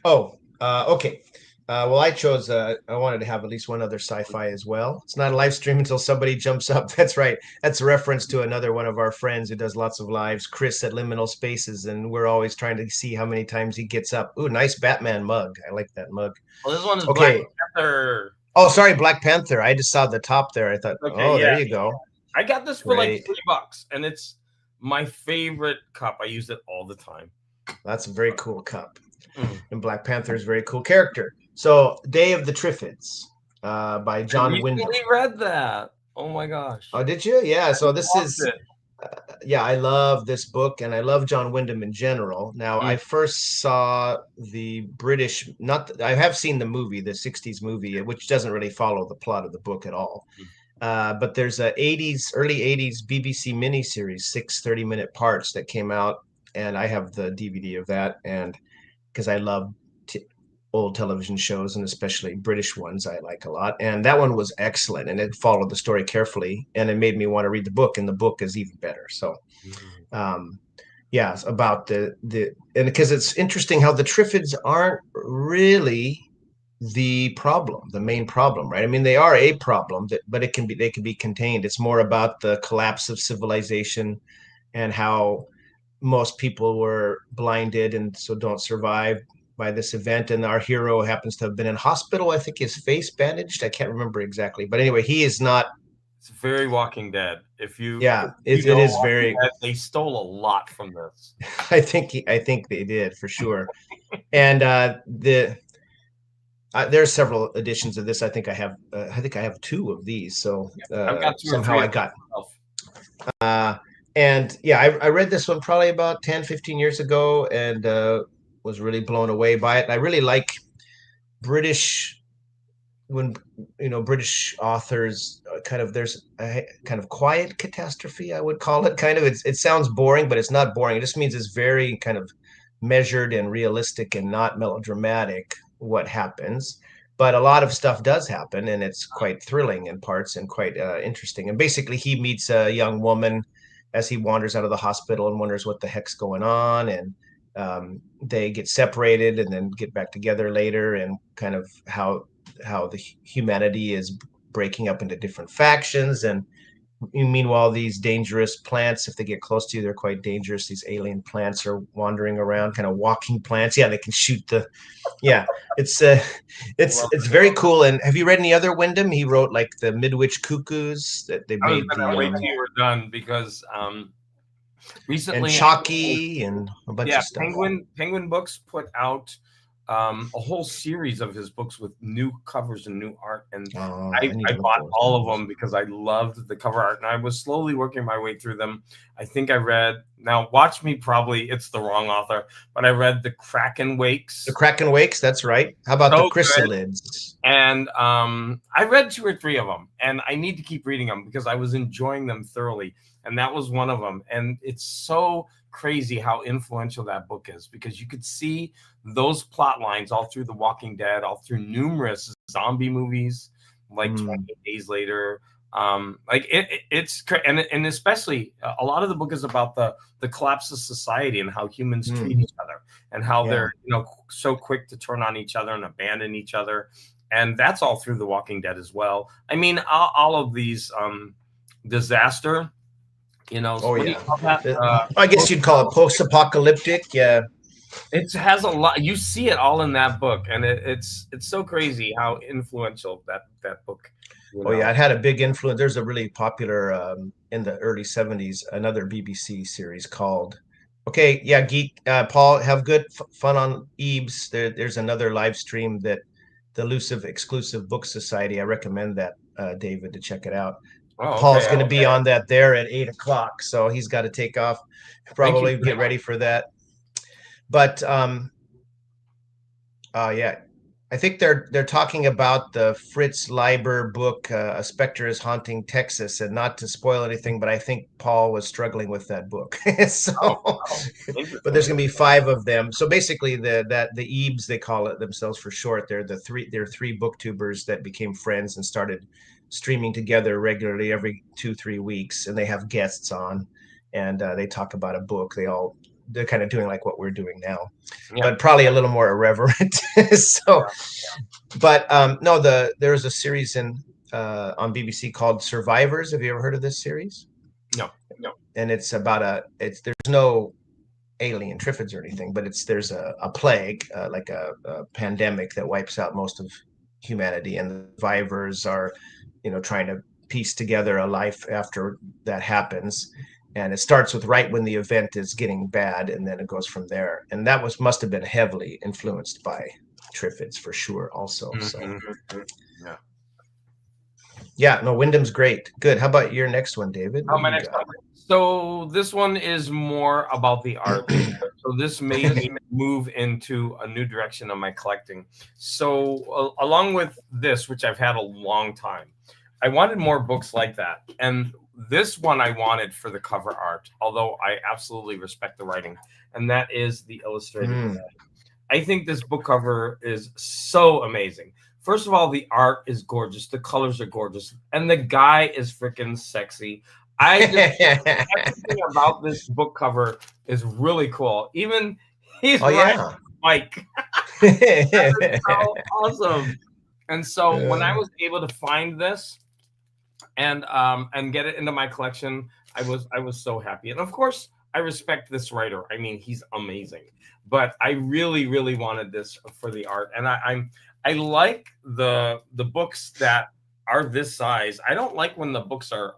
Oh, okay. Well, I chose. I wanted to have at least one other sci-fi as well. It's not a live stream until somebody jumps up. That's right. That's a reference to another one of our friends who does lots of lives, Chris at Liminal Spaces, and we're always trying to see how many times he gets up. Ooh, nice Batman mug. I like that mug. Well, this one is Black Okay. Panther. Oh, sorry, Black Panther. I just saw the top there. I thought, Okay, oh, yeah. there you go. I got this for like Great. $3, and it's my favorite cup. I use it all the time. That's a very cool cup. Mm. And Black Panther is a very cool character. So, Day of the Triffids by I John Wyndham. recently read that. Oh my gosh. Oh, did you? Yeah. I So this loved is, it. yeah, I love this book and I love John Wyndham in general. Now, Mm. I first saw the British, not, I have seen the movie, the 60s movie, which doesn't really follow the plot of the book at all. But there's a 80s, early 80s BBC miniseries, 6 30-minute parts that came out. And I have the DVD of that. And because I love t old television shows and especially British ones I like a lot. And that one was excellent and it followed the story carefully and it made me want to read the book and the book is even better. So Mm. um yeah, it's about the and because it's interesting how the Triffids aren't really the problem, the main problem, right? I mean, they are a problem that, but it can be they can be contained. It's more about the collapse of civilization and how most people were blinded and so don't survive by this event. And our hero happens to have been in hospital. I think his face bandaged. I can't remember exactly, but anyway, he is not. It's very Walking Dead. If Yeah, you it know is Walking very. Dead, they stole a lot from this. I think they did for sure. And there's several editions of this. I think I have two of these. So I've got two or somehow three I of them got. myself. Uh, and yeah, I read this one probably about 10, 15 years ago and was really blown away by it. I really like British when British authors kind of there's a kind of quiet catastrophe, I would call it. Kind of it sounds boring, but it's not boring. It just means it's very kind of measured and realistic and not melodramatic what happens. But a lot of stuff does happen, and it's quite thrilling in parts and quite interesting. And basically, he meets a young woman as he wanders out of the hospital and wonders what the heck's going on, and they get separated and then get back together later, and kind of how the humanity is breaking up into different factions. And meanwhile, these dangerous plants, if they get close to you, they're quite dangerous. These alien plants are wandering around, kind of walking plants. Yeah, they can shoot the. Yeah, it's Love it's very cool. And have you read any other Wyndham? He wrote like the Midwich Cuckoos that they I was made gonna the wait till you were done because and recently, Chalky and a bunch yeah, of stuff. Penguin Books put out a whole series of his books with new covers and new art, and Oh, I need I to look bought those all up. of them because I loved the cover art, and I was slowly working my way through them. I think I read now. Watch me, probably it's the wrong author, but I read the Kraken The Wakes. Kraken Wakes, that's right. How about the So good. Chrysalids? And I read two or three of them, and I need to keep reading them because I was enjoying them thoroughly, and that was one of them. And it's so crazy how influential that book is because you could see those plot lines all through The Walking Dead, all through numerous zombie movies, like Mm, 28 Days Later. Like and especially a lot of the book is about the collapse of society and how humans treat mm, each other and how yeah. they're so quick to turn on each other and abandon each other, and that's all through The Walking Dead as well. I mean, all of these disaster, Oh what do you yeah. call that? I guess you'd call it post-apocalyptic. Yeah. It has a lot. You see it all in that book, and it's so crazy how influential that book. You Oh yeah, know. it had a big influence. There's a really popular in the early 70s, another BBC series called. Okay, yeah, Geek Paul, have good fun on Ebes. There's another live stream that the Elusive Exclusive Book Society. I recommend that, David, to check it out. Oh, Paul's okay. going to be on that there at 8 o'clock, so he's got to take off, Thank you probably for the get ready for that. But yeah, I think they're talking about the Fritz Leiber book, "A Spectre is Haunting Texas," and not to spoil anything, but I think Paul was struggling with that book. Oh, So, wow. but there's Interesting. going to be five of them. So basically, the Ebes they call it themselves for short. They're three booktubers that became friends and started streaming together regularly every 2, 3 weeks, and they have guests on, and they talk about a book. They're kind of doing like what we're doing now, Yeah. but probably a little more irreverent. So, but no, there's a series on BBC called Survivors. Have you ever heard of this series? No. And it's about there's no alien triffids or anything, but there's a plague, like a pandemic that wipes out most of humanity, and the survivors are, trying to piece together a life after that happens. And it starts with right when the event is getting bad, and then it goes from there. And that must have been heavily influenced by triffids for sure, also. So Mm-hmm. Yeah. yeah, no, Wyndham's great. Good. How about your next one, David? What do My you next got? one. So this one is more about the art. So this made me move into a new direction of my collecting. So along with this, which I've had a long time, I wanted more books like that. And this one I wanted for the cover art, although I absolutely respect the writing, and that is the illustrated. I think this book cover is so amazing. First of all, the art is gorgeous. The colors are gorgeous. And the guy is freaking sexy. I just everything about this book cover is really cool. Even he's Oh riding yeah. a bike. So awesome. And so when I was able to find this and get it into my collection, I was so happy. And of course, I respect this writer. I mean, he's amazing. But I really, really wanted this for the art. And I like the books that are this size. I don't like when the books are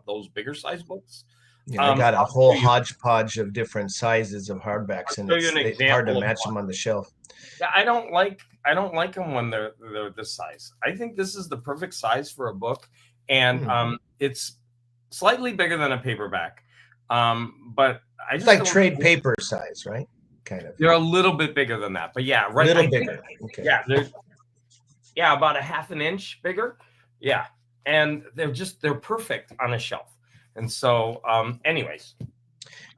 those bigger size books. Yeah, I got a I'll whole show you, hodgepodge of different sizes of hardbacks, and show you it's an hard to example of match one. them on the shelf. Yeah, I don't like them when they're this size. I think this is the perfect size for a book, and it's slightly bigger than a paperback. But I It's just like don't. trade paper size, right? Kind of. They're a little bit bigger than that, but yeah, A right. little I think bigger. Okay. yeah, about a half an inch bigger. Yeah, and they're perfect on a shelf. And so, anyways,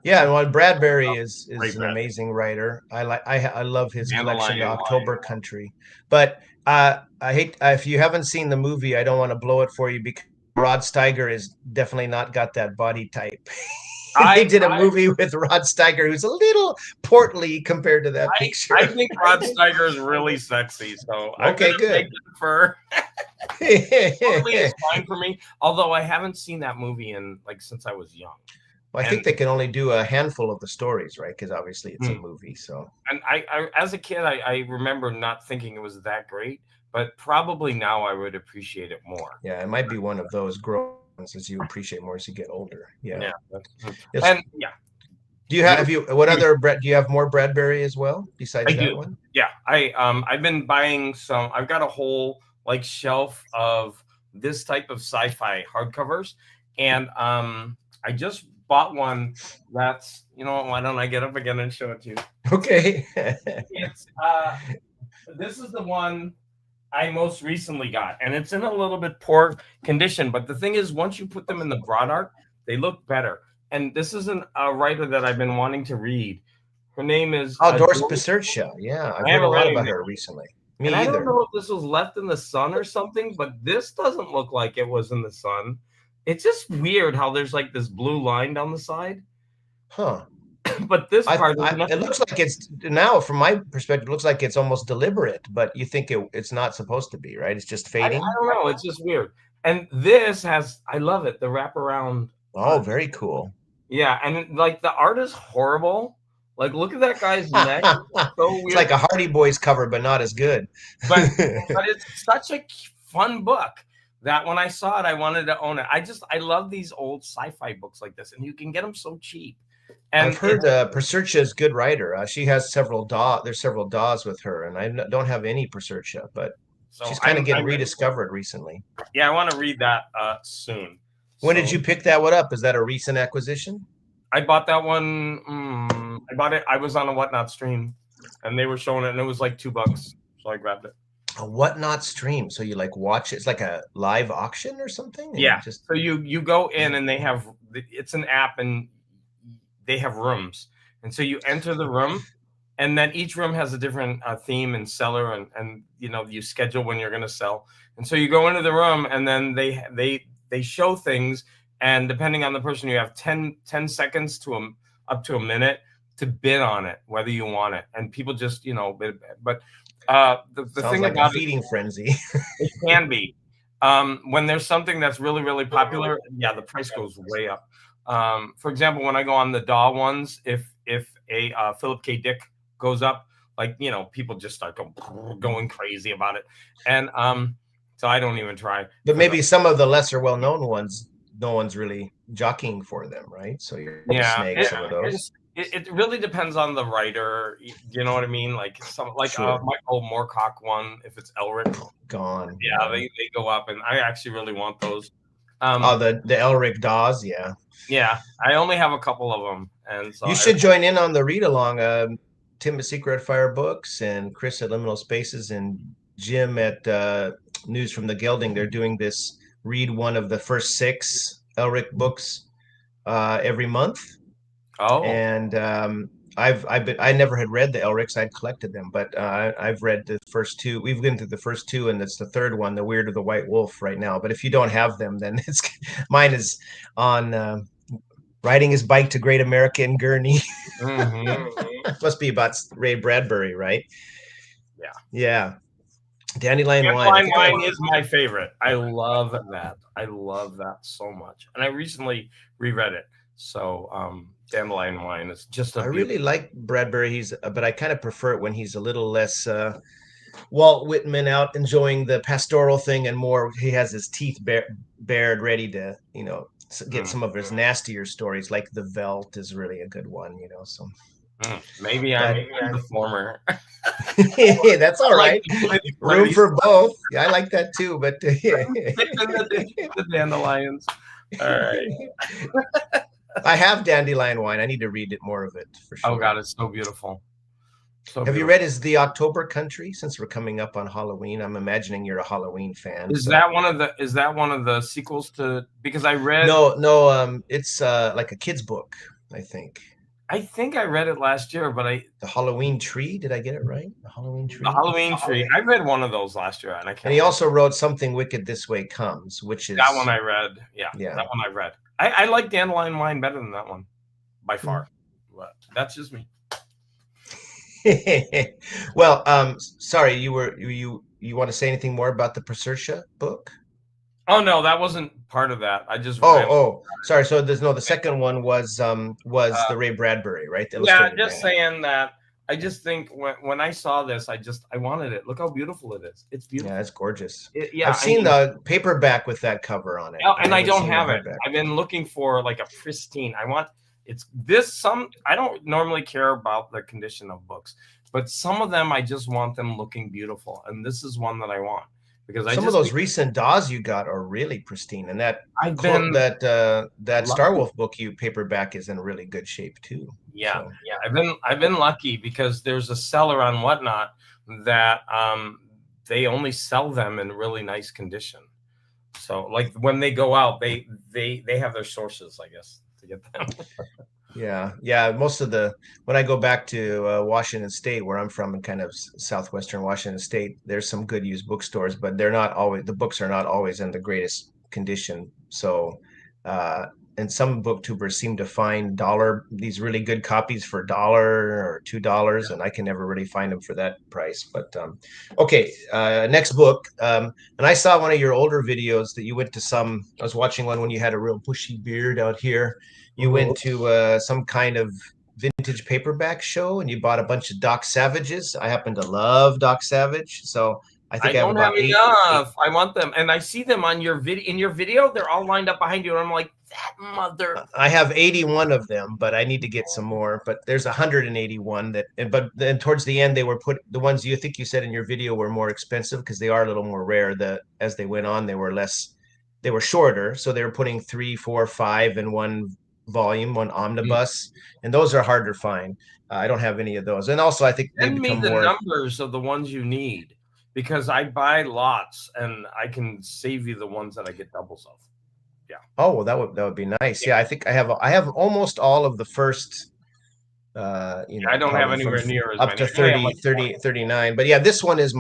Yeah, well, Bradbury is great an Brad. amazing writer. I love his collection, The Dandelion. October Country. But I hate if you haven't seen the movie, I don't want to blow it for you because Rod Steiger is definitely not got that body type. They I did a movie with Rod Steiger who's a little portly compared to that I picture. think Rod Steiger is really sexy, so I'm Okay, gonna make good. it for portly is fine for me. Although I haven't seen that movie in like since I was young, Well, I and think they can only do a handful of the stories, right? Because obviously it's a hmm, movie. So I as a kid I remember not thinking it was that great, but probably now I would appreciate it more. yeah, it might be one of those growing ones as you appreciate more as you get older. Yeah. Yeah, Yes. and yeah, Do you you have you what other Brad? Do you have more Bradbury as well I besides that do. one? Yeah, I've been buying some. I've got a whole like shelf of this type of sci-fi hardcovers, and I just bought one that's why don't I get up again and show it to you? Okay. It's this is the one I most recently got, and it's in a little bit poor condition. But the thing is, once you put them in the broad art, they look better. And this is a writer that I've been wanting to read. Her name is Oh, Doris Doris. Pasertia. Yeah, I've I heard a haven't read lot it about yet. her recently. And Me I don't either. know if this was left in the sun or something, but this doesn't look like it was in the sun. It's just weird how there's like this blue line down the side, Huh. but this part is not. It looks like it's now, from my perspective, it looks like it's almost deliberate, but you think it's not supposed to be, right? It's just I fading. don't know. It's just weird. And this has, I love it, the wraparound Oh, art. very cool. Yeah, and like the art is horrible. Like, look at that guy's neck. So It's like weird. a Hardy Boys cover, but not as good. But it's such a fun book that when I saw it, I wanted to own it. I love these old sci-fi books like this, and you can get them so cheap. I've And heard Pasertia is a good writer. She has there's several DAWs with her, and don't have any Pasertia, but so she's kind of getting I'm rediscovered recently. yeah, I want to read that soon. When did So you pick that one up? Is that a recent acquisition? I bought that one. I bought it. I was on a Whatnot stream, and they were showing it, and it was like $2, so I grabbed it. A whatnot stream. So you like watch it. It's like a live auction or something, and you Yeah. just So you go in, and it's an app, and they have rooms, and so you enter the room, and then each room has a different theme and seller, and you know, you schedule when you're going to sell, and so you go into the room, and then they show things, and depending on the person, you have 10 seconds to up to a minute to bid on it, whether you want it, and people just, you know, but the Sounds thing like a about it, feeding frenzy. it can be. When there's something that's really, really popular, yeah, the price goes way up. For example, when I go on the DAW ones, if a Philip K. Dick goes up, like, you know, people just start going crazy about it, and so I don't even try But for the. maybe some of the lesser well-known ones, no one's really jockeying for them, right? So you're able to Yeah, snag some of those. it really depends on the writer. You know what I mean? Like some, like Sure. Michael Moorcock one, if it's Elric, Gone. yeah, Yeah. they go up, and I actually really want those. Oh, Um, the Elric Dawes, yeah. yeah, I only have a couple of them, and so You I, should join in on the read along. Tim at Secret Fire Books and Chris at Liminal Spaces and Jim at News from the Gelding. They're doing this read one of the first six Elric books every month. oh, And I never had read the Elrics. I'd collected them, but I've read the first two. We've been through the first two, and it's the third one, The Weird of the White Wolf, right now. But if you don't have them, then it's mine is on riding his bike to Great America in Gurney. hmm, Must be about Ray Bradbury, right? yeah. Yeah. Dandelion Wine. I Dandelion think I have. wine is my favorite. I love that. I love that so much, and I recently reread it. So, Dandelion wine is just a I beautiful. really like Bradbury. But I kind of prefer it when he's a little less Walt Whitman out enjoying the pastoral thing and more. He has his teeth bared, ready to, get Mm, some of his nastier stories. Like The Velt is really a good one. So, maybe but I'm the former. that's all I like right. to play Room for both. Yeah, I like that too. But the dandelions. All right. I have Dandelion Wine. I need to read it more of it for Oh sure. God, it's so beautiful. So Have you beautiful. read Is the October Country? Since we're coming up on Halloween, I'm imagining you're a Halloween fan. Is So that one of the sequels to, because I read, no, no, it's like a kid's book, I think. I think I read it last year, but The Halloween Tree. Did I get it right? The Halloween the Tree. Halloween tree. I read one of those last year, and I And can't he remember. also wrote Something Wicked This Way Comes, which That one is I read. Yeah, that yeah. one I read. I like Dandelion Wine better than that one by Hmm. far. But that's just me. Well, sorry, you want to say anything more about the Precertia book? Oh no, that wasn't part of that. I just Oh, ran. sorry. So there's no. The second one was Uh, the Ray Bradbury, right? The yeah, illustrated just one. saying that. I just think when I saw this, I wanted it. Look how beautiful it is. It's Yeah, beautiful. it's gorgeous. Yeah, I've I seen mean, the paperback with that cover on it. yeah, I and I haven't don't seen the have it. hardback. I've been looking for like a pristine. I want it's this some. I don't normally care about the condition of books, but some of them I just want them looking beautiful, and this is one that I want because I Some of just those recent DAWs you got are really pristine, and that I've been that lucky. Starwolf book you paperback is in really good shape too. Yeah, So I've been lucky because there's a seller on Whatnot that they only sell them in really nice condition. So like when they go out, they have their sources, I guess, to get them. yeah, yeah. Most of the when I go back to Washington State, where I'm from, in kind of southwestern Washington State, there's some good used bookstores, but they're not always the books are not always in the greatest condition. So, uh, and some booktubers seem to find these really good copies for $1 or $2, and I can never really find them for that price. But okay, next book. And I saw one of your older videos that you went to some. I was watching one when you had a real bushy beard out here. You Mhm. went to some kind of vintage paperback show and you bought a bunch of Doc Savages. I happen to love Doc Savage, so I I think I have don't have about eight. enough. I want them, and I see them on your video. In your video, they're all lined up behind you, and I'm like, that mother. I have 81 of them, but I need to get some more. But there's 181 but then towards the end, they were put, the ones you think you said in your video were more expensive because they are a little more rare. As they went on, they were less, they were shorter. So they were putting three, four, five in one volume, one omnibus. And those are harder to find. I don't have any of those. And also, I think they Send me become the more. numbers of the ones you need because I buy lots, and I can save you the ones that I get doubles of. Yeah. Oh, well, that would be nice. Yeah, I think I have almost all of the first. I don't have probably from anywhere near as up many. to I only have 30, like 30, 39. But yeah, this one is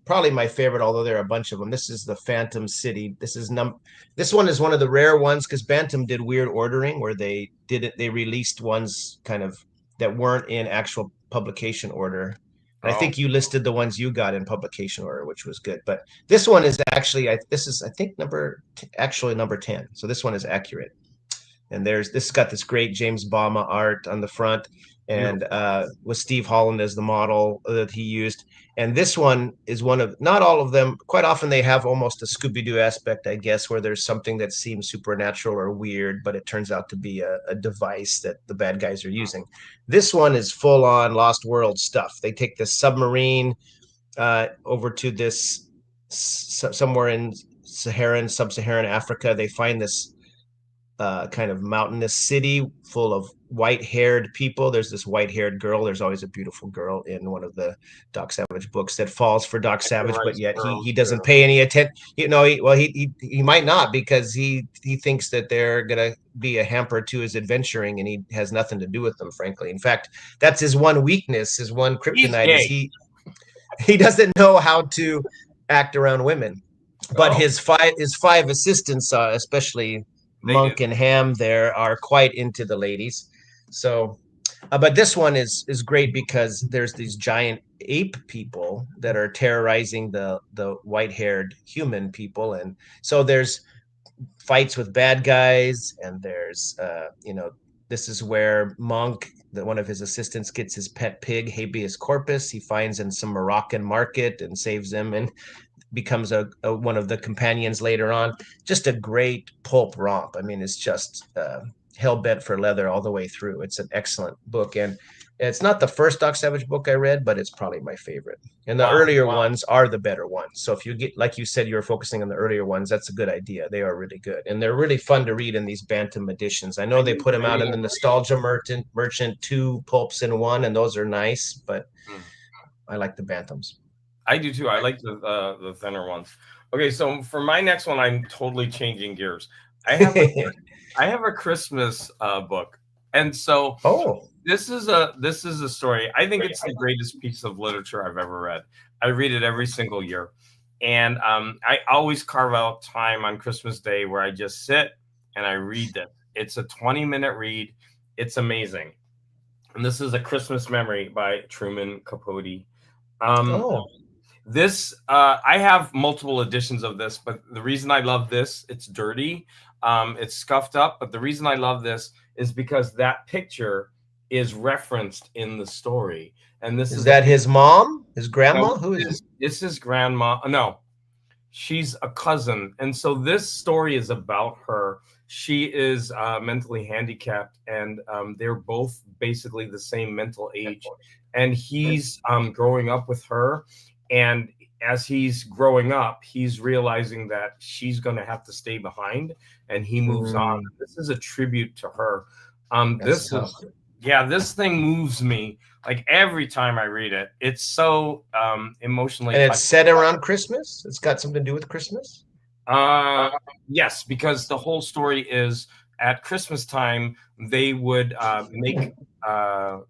probably my favorite, although there are a bunch of them. This is the Phantom City. This one is one of the rare ones because Bantam did weird ordering where they released ones kind of that weren't in actual publication order. And I 20. Oh, think you listed the ones you got in publication order, which was good. But this one is actually, this is, I think, actually number 10. So this one is accurate. And this got this great James Bama art on the front, and beautiful. with Steve Holland as the model that he used. And this one is one of, not all of them. Quite often they have almost a Scooby Doo aspect, I guess, where there's something that seems supernatural or weird, but it turns out to be a device that the bad guys are using. This one is full on Lost World stuff. They take this submarine over to this somewhere in sub-Saharan Africa. They find this kind of mountainous city full of white-haired people. There's this white-haired girl. There's always a beautiful girl in one of the Doc Savage books that falls for Doc Savage, but Rice yet he girls he too. doesn't pay any attention. He might not, because he thinks that they're gonna be a hamper to his adventuring, and he has nothing to do with them. Frankly, in fact, that's his one weakness. His one He's kryptonite is gay. he doesn't know how to act around women. But Oh, his five assistants, especially they do. Monk and Ham, there are quite into the ladies. So, but this one is great because there's these giant ape people that are terrorizing the white haired human people, and so there's fights with bad guys, and there's this is where Monk, one of his assistants, gets his pet pig habeas corpus he finds in some Moroccan market and saves him, and becomes one of the companions later on. Just a great pulp romp. I mean, it's just hell bent for leather all the way through. It's an excellent book, and it's not the first Doc Savage book I read, but it's probably my favorite. And the Wow. earlier ones are the better ones. So if you get, like you said, you were focusing on the earlier ones, that's a good idea. They are really good, and they're really fun to read in these Bantam editions. I know they put them I out need in the Nostalgia Merchant, two pulps in one, and those are nice, but mm. I like the Bantams. I do too. I like the thinner ones. Okay, so for my next one, I'm totally changing gears. I have a I have a Christmas book, and so Oh, this is a story. I think it's the greatest piece of literature I've ever read. I read it every single year, and I always carve out time on Christmas Day where I just sit and I read it. It's a 20-minute read. It's amazing, and this is A Christmas Memory by Truman Capote. Um, oh, this I have multiple editions of this, but the reason I love this, it's dirty, it's scuffed up, but the reason I love this is because that picture is referenced in the story, and this is is a that his mom? His no, grandma? Who is it? this is grandma. No, she's a cousin, and so this story is about her. She is mentally handicapped, and they're both basically the same mental age. And he's growing up with her, and as he's growing up, he's realizing that she's going to have to stay behind, and he moves on. Mm, This is a tribute to her. that's This tough. is yeah, this thing moves me like every time I read it. It's so emotionally And it's touching. set around Christmas? It's got something to do with Christmas? Uh, yes, because the whole story is at Christmas time they would make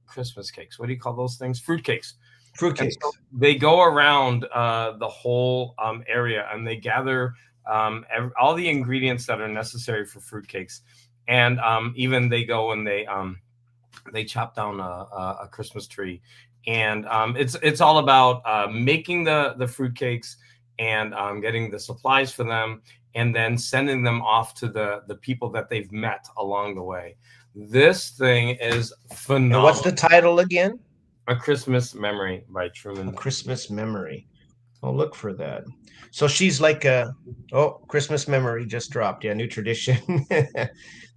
Christmas cakes. What do you call those things? Fruit cakes. And so Fruitcakes. they go around the whole area and they gather all the ingredients that are necessary for fruit cakes. And even they go and they chop down a Christmas tree, and it's all about making the fruitcakes and getting the supplies for them, and then sending them off to the people that they've met along the way. This thing is And what's phenomenal. the title again? A Christmas Memory by A Truman. Christmas Memory. I'll look for that. So she's like Christmas Memory just dropped. Yeah, new tradition.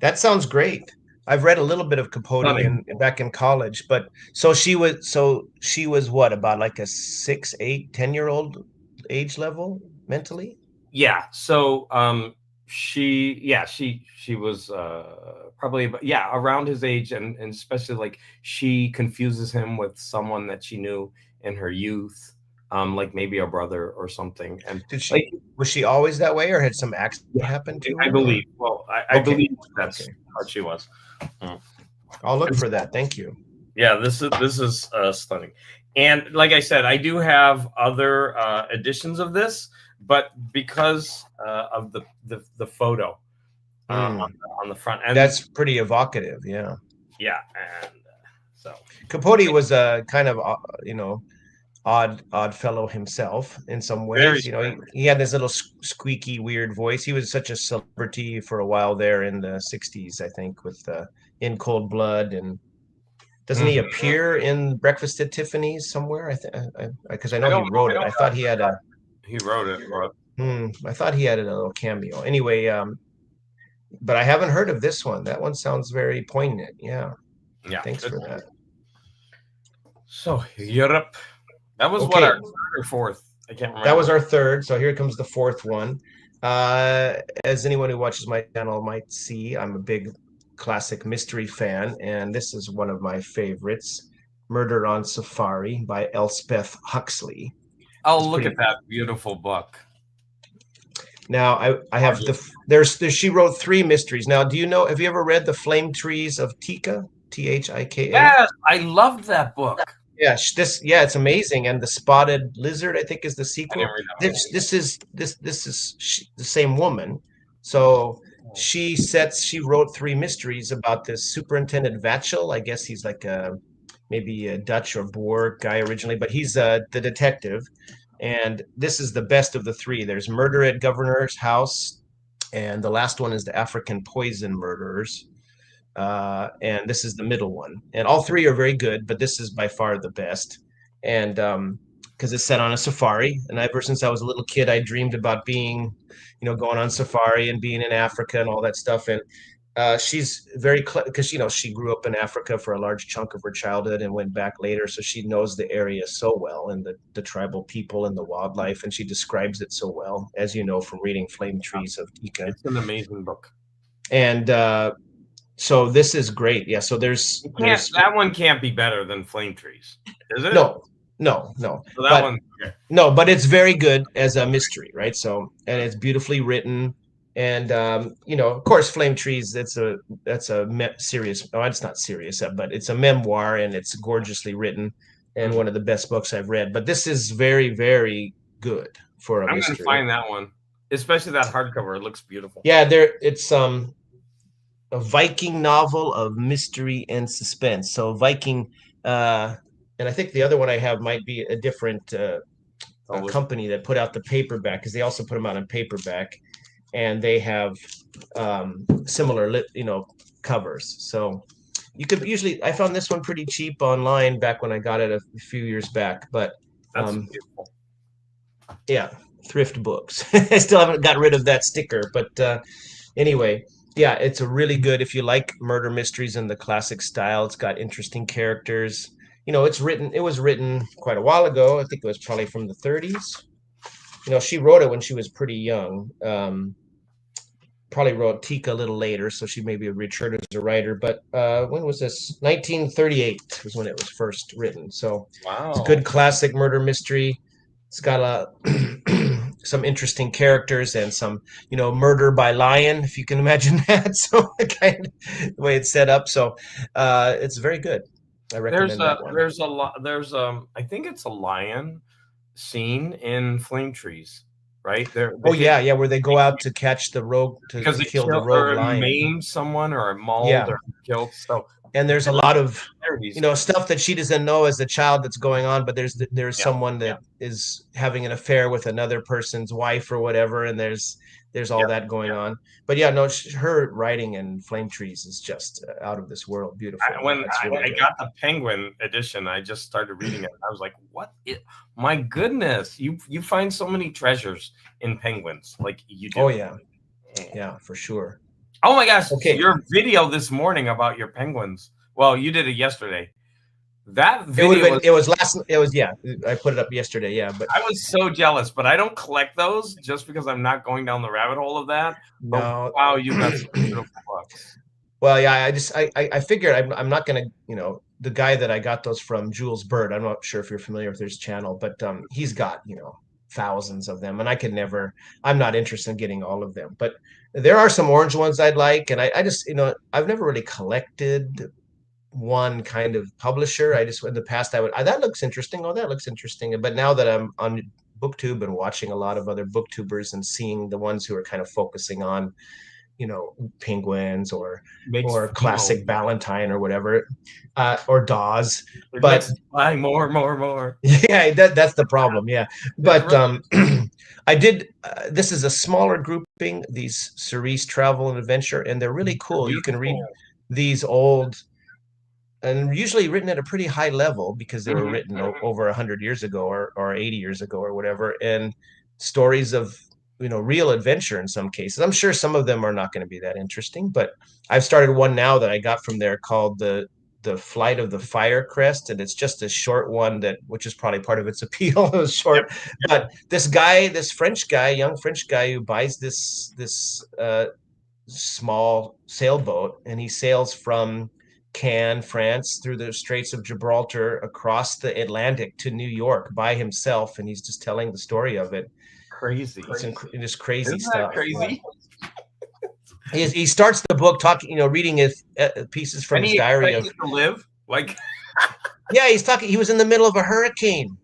That sounds great. I've read a little bit of Capote Stunning. back in college, but so she was what, about like a 6, 8, 10-year old age level mentally? Yeah. So she was probably around his age, and especially like she confuses him with someone that she knew in her youth, like maybe a brother or something. And Did she like was she always that way, or had some accident yeah, happen to I her? believe. Or Well, I okay, believe okay, that's how she was. Mm. I'll look And for that. Thank you. Yeah, this is stunning. And like I said, I do have other editions of this, but because of the photo Mm, on the front, and that's pretty evocative. Yeah. yeah, and so Capote was a kind of, odd fellow himself in some very ways. strange. He had this little squeaky, weird voice. He was such a celebrity for a while there in the 60s, I think, with In Cold Blood. And doesn't he Mhm. appear in Breakfast at Tiffany's somewhere? I think because I I know he don't wrote know. it. I thought he had a He wrote it, but I thought he had a little cameo. Anyway, but I haven't heard of this one. That one sounds very poignant. Yeah, yeah. thanks for that. So Europe. That was what our Okay, third or fourth. I can't that was remember. our third. So here comes the fourth one. As anyone who watches my channel might see, I'm a big classic mystery fan, and this is one of my favorites, Murder on Safari by Elspeth Huxley. Oh, It's look at pretty. that beautiful book. Now I have Gorgeous. there's she wrote three mysteries. Now, do you know? Have you ever read The Flame Trees of Tika? Thika? Yes, I loved that book. Yeah, it's amazing. And The Spotted Lizard, I think, is the I didn't sequel. read that one. This is the same woman. So she wrote three mysteries about this Superintendent Vatchel. I guess he's like a maybe a Dutch or Boer guy originally, but he's the detective. And this is the best of the three. There's Murder at Governor's House, and the last one is the African Poison Murderers. And this is the middle one. And all three are very good, but this is by far the best. And because it's set on a safari, and ever since I was a little kid, I dreamed about being, going on safari and being in Africa and all that stuff. And she's very because she grew up in Africa for a large chunk of her childhood and went back later, so she knows the area so well and the tribal people and the wildlife, and she describes it so well, as you know from reading Flame Trees of Tika. It's an amazing book. And so this is great. Yeah. So there's You can't. there's That one can't be better than Flame Trees, is it? no, no, So that but one. Okay. no, but it's very good as a mystery, right? So, and it's beautifully written. And of course, Flame Trees. That's a serious. Oh, it's not serious, but it's a memoir, and it's gorgeously written, and Mhm. one of the best books I've read. But this is very, very good for a I'm gonna mystery. find that one, especially that hardcover. It looks beautiful. Yeah, it's a Viking novel of mystery and suspense. So Viking, uh, and I think the other one I have might be a different Oh, company that put out the paperback, because they also put them out in paperback, and they have similar covers. So you could usually I found this one pretty cheap online back when I got it a few years back, but that's um, beautiful. yeah, thrift books. I still haven't got rid of that sticker, but anyway, yeah, it's a really good if you like murder mysteries in the classic style. It's got interesting characters. It was written quite a while ago. I think it was probably from the 30s. She wrote it when she was pretty young. Probably wrote Tika a little later, so she maybe matured as a writer. But when was this? 1938 was when it was first written. So it's a Wow. good classic murder mystery. It's got some interesting characters and some, murder by lion, if you can imagine that. So kind of the way it's set up. So it's very good. I recommend that one. There's a lot. There's I think it's a lion scene in Flame Trees, right? Oh yeah, yeah, where they go out to catch the rogue because to it kill the killed rogue or lion. maimed someone or it mauled Yeah, or killed. So and there's a there lot of are these. stuff that she doesn't know as a child that's going on, but there's Yeah, someone yeah, that is having an affair with another person's wife or whatever, and there's yeah. all that going on. But yeah, no, her writing in Flame Trees is just out of this world beautiful. When Yeah, it's really I good. got the Penguin edition, I just started reading it. I was like, "What? My goodness! You find so many treasures in penguins, like you Oh do." yeah, yeah, for sure. Oh my gosh! Okay, Your video this morning about your penguins. Well, you did it yesterday. That it would have video been was. it was last it was yeah, I put it up yesterday, yeah, but I was so jealous, but I don't collect those just because I'm not going down the rabbit hole of that. But no. wow, you got some beautiful books. Well, yeah, I figured I'm not gonna, the guy that I got those from, Jules Bird. I'm not sure if you're familiar with his channel, but he's got, thousands of them, and I could never. I'm not interested in getting all of them, but there are some orange ones I'd like, and I just, I've never really collected one kind of publisher. I just in the past that looks interesting. Oh, that looks interesting. But now that I'm on BookTube and watching a lot of other booktubers and seeing the ones who are kind of focusing on, penguins Makes or FOMO. classic Valentine or whatever, or Dawes. It makes But us buy more, more, more. yeah, that's the problem. Yeah, It's but really I did. This is a smaller grouping. These Cerise Travel and Adventure, and they're really cool. You can read beautiful. these old and usually written at a pretty high level because they were Mhm. written over 100 years ago or 80 years ago or whatever, and stories of real adventure in some cases. I'm sure some of them are not going to be that interesting, but I've started one now that I got from there called the Flight of the Firecrest, and it's just a short one that which is probably part of its appeal. It was Yep. short, but this French guy, young French guy who buys this small sailboat, and he sails from Cannes, France, through the Straits of Gibraltar, across the Atlantic to New York by himself, and he's just telling the story of it. Crazy. Just crazy Isn't that stuff. Yeah. crazy? He starts the book talking, reading his pieces from And his he diary of. expected to live? Like, Yeah, he's talking. He was in the middle of a hurricane,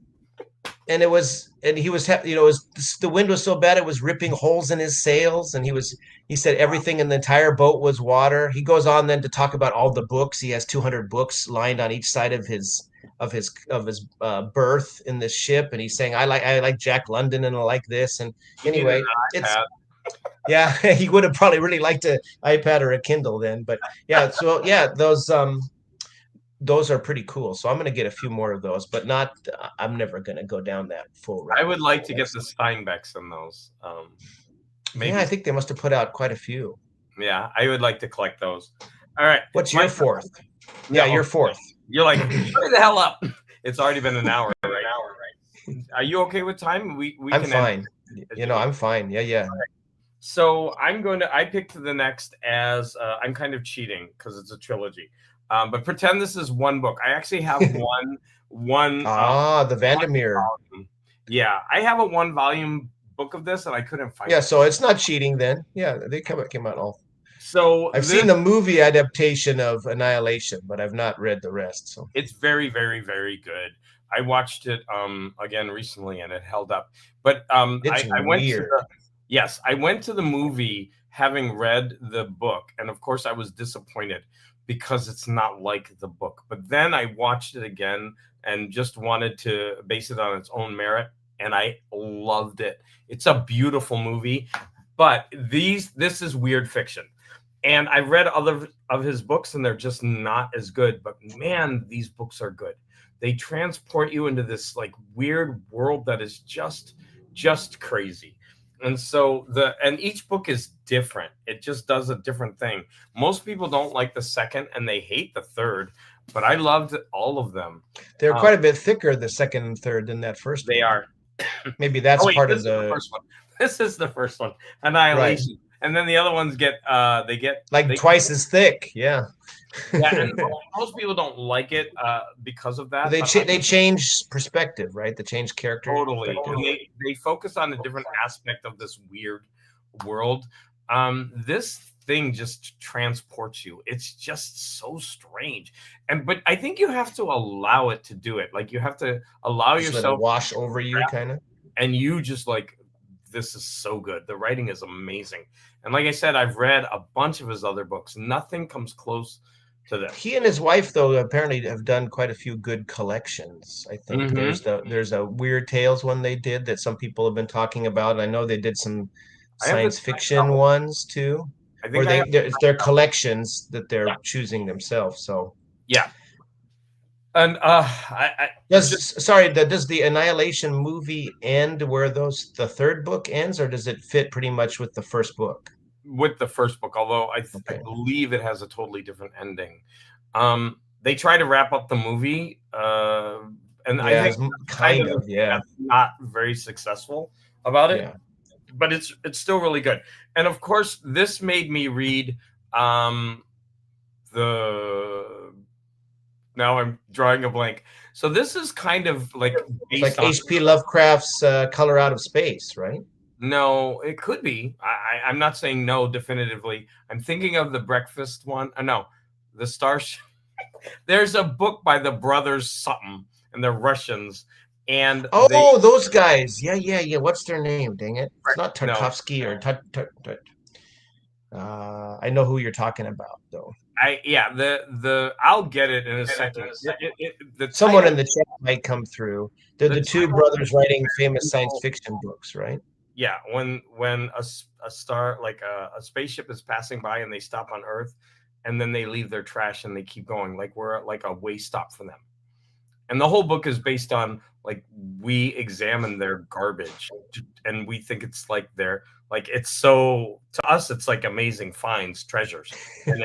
and he was the wind was so bad it was ripping holes in his sails, and he said everything in the entire boat was water. He goes on then to talk about all the books. He has 200 books lined on each side of his berth in this ship, and he's saying I like Jack London and I like this. And he needed anyway, an it's iPad. yeah, he would have probably really liked an iPad or a Kindle then. But yeah, so yeah, those are pretty cool. So I'm going to get a few more of those, but not. I'm never going to go down that full I rabbit would like hole. to get the Steinbecks in those. Yeah, I Maybe. think they must have put out quite a few. Yeah, I would like to collect those. All right. What's My your fourth? Yeah, yeah, your okay. fourth. You're like, hurry the hell up. It's already been an hour, right? Are you okay with time? We I'm can end fine. as you I'm fine. Yeah, yeah. So I picked the next as I'm kind of cheating because it's a trilogy. But pretend this is one book. I actually have one The Vandermeer. volume. Yeah, I have a one volume book of this and I couldn't find Yeah, it. so it's not cheating then. Yeah, they came out all. So I've this seen the movie adaptation of Annihilation, but I've not read the rest. So it's very, very, very good. I watched it again recently and it held up. But it's I went to weird. I went to the movie having read the book, and of course I was disappointed because it's not like the book. But then I watched it again and just wanted to base it on its own merit, and I loved it. It's a beautiful movie, but this is weird fiction. And I've read other of his books and they're just not as good, but man, these books are good. They transport you into this like weird world that is just crazy. And so each book is different. It just does a different thing. Most people don't like the second and they hate the third, but I loved all of them. They're quite a bit thicker, the second and third, than that first They one. are. Maybe that's Oh wait, part this of is the the first one. This is the first one, right. Annihilation, and then the other ones get Like twice as thick. Yeah. yeah, and most people don't like it because of that. They But they change perspective, right? They change character totally, perspective. and they focus on a different aspect of this weird world. This thing just transports you. It's just so strange, but I think you have to allow it to do it. Like you have to allow Just let it yourself, wash over you, kind of. and you just like this is so good. The writing is amazing, and like I said, I've read a bunch of his other books. Nothing comes close to this. He and his wife, though, apparently have done quite a few good collections. I think Mm-hmm. there's a Weird Tales one they did that some people have been talking about. And I know they did some I have the science fiction ones too, I or think I have. it's their collections that Yeah, they're choosing themselves. So yeah. And does the Annihilation movie end where the third book ends, or does it fit pretty much with the first book? with the first book, although I Okay. believe it has a totally different ending. They try to wrap up the movie, and I Yeah, think it's kind kind of the of, thing yeah. that's not very successful about it. Yeah. But it's still really good. And of course, this made me read the. Now I'm drawing a blank. So this is kind of like It's based like on. H.P. Lovecraft's Color Out of Space, right? No, it could be. I'm not saying no definitively. I'm thinking of the breakfast one. No, the Starship. There's a book by the brothers something, and they're Russians, and they Oh, those guys. Yeah, yeah, yeah. What's their name? Dang it. It's not no, Tarkovsky or I know who you're talking about though. yeah, the I'll get it in a second. The Someone title in the chat might come through. They're the the two title brothers writing famous science fiction books, right? yeah, when a star like a spaceship is passing by and they stop on Earth, and then they leave their trash and they keep going, like we're at like a way stop for them. And the whole book is based on like we examine their garbage and we think it's like they're like it's so to us it's like amazing finds treasures and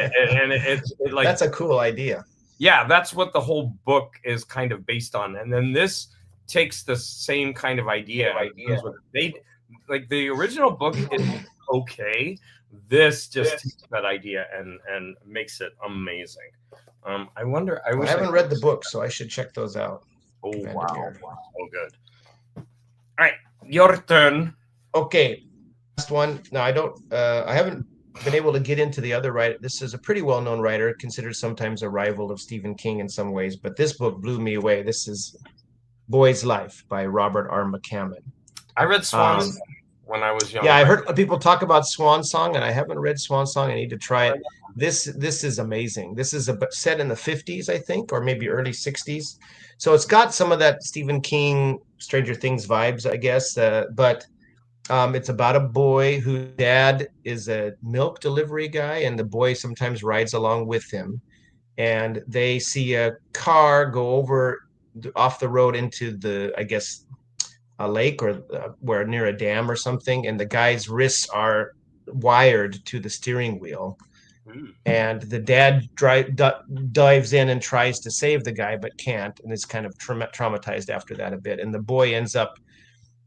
like That's a cool idea. yeah, that's what the whole book is kind of based on. And then this takes the same kind of idea and runs with it. They like the original book is okay. This just takes that idea and makes it amazing. I wonder. I I wish I haven't could. read the book, so I should check those out. Oh wow, Vandermeer. so good. All right, your turn. Okay, last one. No, I haven't been able to get into the other writer. This is a pretty well-known writer, considered sometimes a rival of Stephen King in some ways, but this book blew me away. This is Boy's Life by Robert R. McCammon. I read Swan Um, when I was yeah, younger. I heard people talk about Swan Song, and I haven't read Swan Song. I need to try it. This is amazing. This is set in the 50s, I think, or maybe early 60s. So it's got some of that Stephen King Stranger Things vibes, I guess. But it's about a boy whose dad is a milk delivery guy, and the boy sometimes rides along with him. And they see a car go over off the road into I guess, a lake or where near a dam or something, and the guy's wrists are wired to the steering wheel. Mm. And the dad dives in and tries to save the guy, but can't, and is kind of traumatized after that a bit. And the boy ends up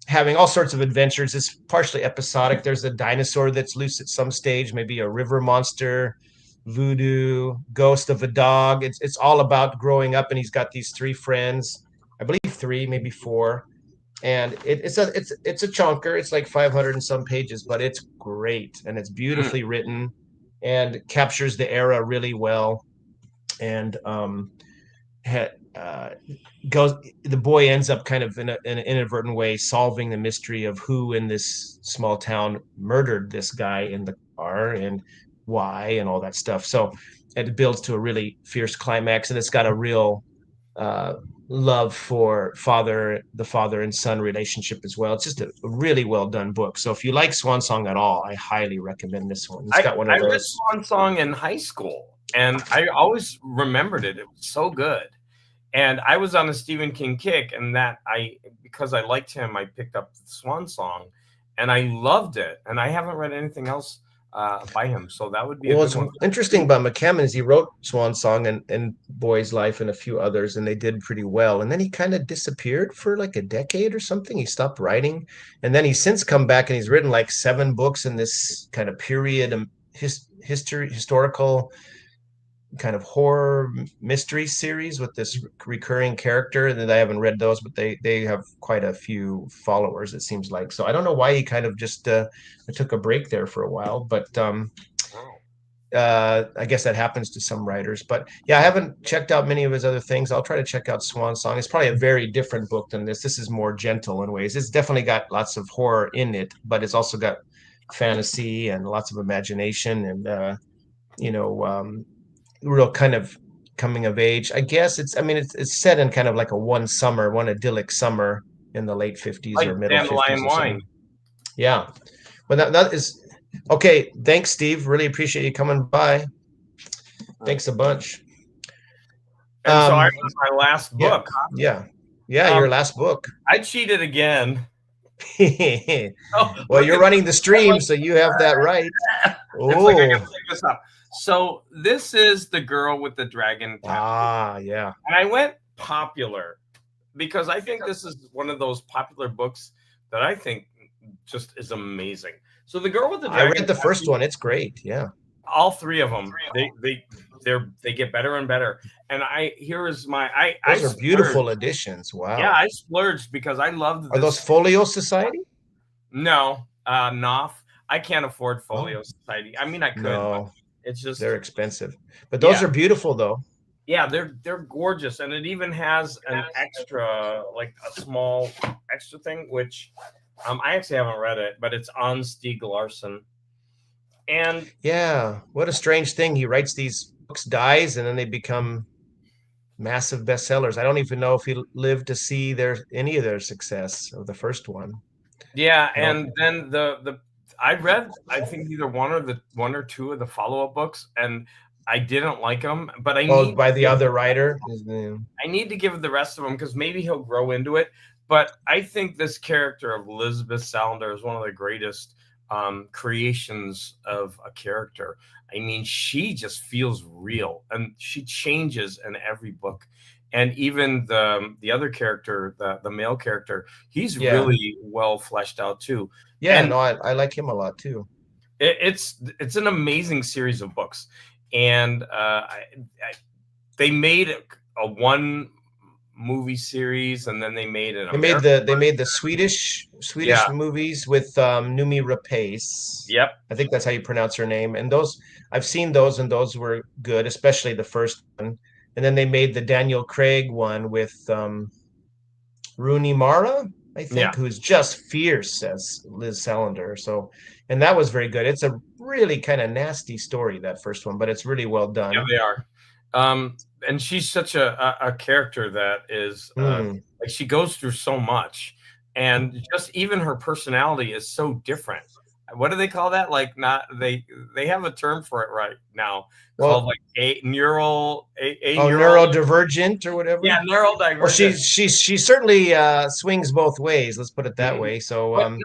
having all sorts of adventures. It's partially episodic. There's a dinosaur that's loose at some stage, maybe a river monster, voodoo, ghost of a dog. It's all about growing up, and he's got these three friends. I believe three, maybe four, and it's a chunker. It's like 500 and some pages, but it's great and it's Mm. beautifully written and captures the era really well. And ha, uh, goes the boy ends up kind of in an inadvertent way solving the mystery of who in this small town murdered this guy in the car and why and all that stuff. So it builds to a really fierce climax, and it's got a real uh, love for the father and son relationship as well. It's just a really well done book. So if you like Swan Song at all, I highly recommend this one. It's got one I of read those. Swan Song in high school, and I always remembered it. It was so good. And I was on a Stephen King kick, and that I because I liked him, I picked up Swan Song, and I loved it. And I haven't read anything else by him, so that would be a Well, good what's one. interesting about McCammon is he wrote Swan Song and Boy's Life and a few others, and they did pretty well. And then he kind of disappeared for like a decade or something. He stopped writing, and then he's since come back and he's written like 7 books in this kind of period historical kind of horror mystery series with this recurring character. And I haven't read those, but they have quite a few followers, it seems like. So I don't know why he kind of just took a break there for a while, but Oh. I guess that happens to some writers. But yeah, I haven't checked out many of his other things. I'll try to check out Swan Song. It's probably a very different book than this. This is more gentle in ways. It's definitely got lots of horror in it, but it's also got fantasy and lots of imagination and you know real kind of coming of age. I guess I mean it's set in kind of like one idyllic summer in the late 50s Like or middle 50s Dandelion or something. Wine. Yeah. But that is okay. Thanks, Steve. Really appreciate you coming by. Thanks a bunch. And so I Um, read my last yeah, book. yeah, yeah. Um, Your last book. I cheated again. Oh, Well, look you're at running the I'm stream, like, so you have that right. it's like I Oh, gotta pick this up. So this is the girl with the dragon tattoo, yeah. and I went popular because I think this is one of those popular books that I think just is amazing. So the girl with the I dragon read the first tattoo, one. It's great. Yeah. all three of them, they get better and better. And I here is my I Those are splurged. beautiful additions. Yeah, Wow. I splurged because I loved Are those this. Folio Society? No, Knopf. I can't afford Oh, Folio Society. I mean, I could, but no, it's just they're expensive. But those yeah, are beautiful, though. Yeah, they're gorgeous, and it even has an extra, like a small extra thing, which I actually haven't read it, but it's on Stieg Larsson, and Yeah, what a strange thing. He writes these books, dies, and then they become massive bestsellers. I don't even know if he lived to see any of their success of the first one. yeah, I don't. and then the I read, I think, either one or two of the follow up books, and I didn't like them, but Oh, by the other writer. His name. I need to give the rest of them because maybe he'll grow into it. But I think this character of Elizabeth Salander is one of the greatest creations of a character. I mean, she just feels real, and she changes in every book. And even the other character, the male character, he's Yeah, really well fleshed out too. yeah. And No, I like him a lot too. it's an amazing series of books. And they made a one movie series, and then they made an American. They made the Swedish Yeah. movies with Numi Rapace. Yep. I think that's how you pronounce her name. And those I've seen those, and those were good, especially the first one. And then they made the Daniel Craig one with Rooney Mara, I Yeah. think, who's just fierce as Liz Salander. So, and that was very good. It's a really kind of nasty story, that first one, but it's really well Yeah, done. they are. And she's such a character that is Mm. like, she goes through so much, and just even her personality is so different. What do they call that? Like, not they have a term for it right now called Well, like a oh, neural. neurodivergent or whatever. Yeah, Well, neurodivergent. she certainly swings both ways. Let's put it that Mhm. way. So But no,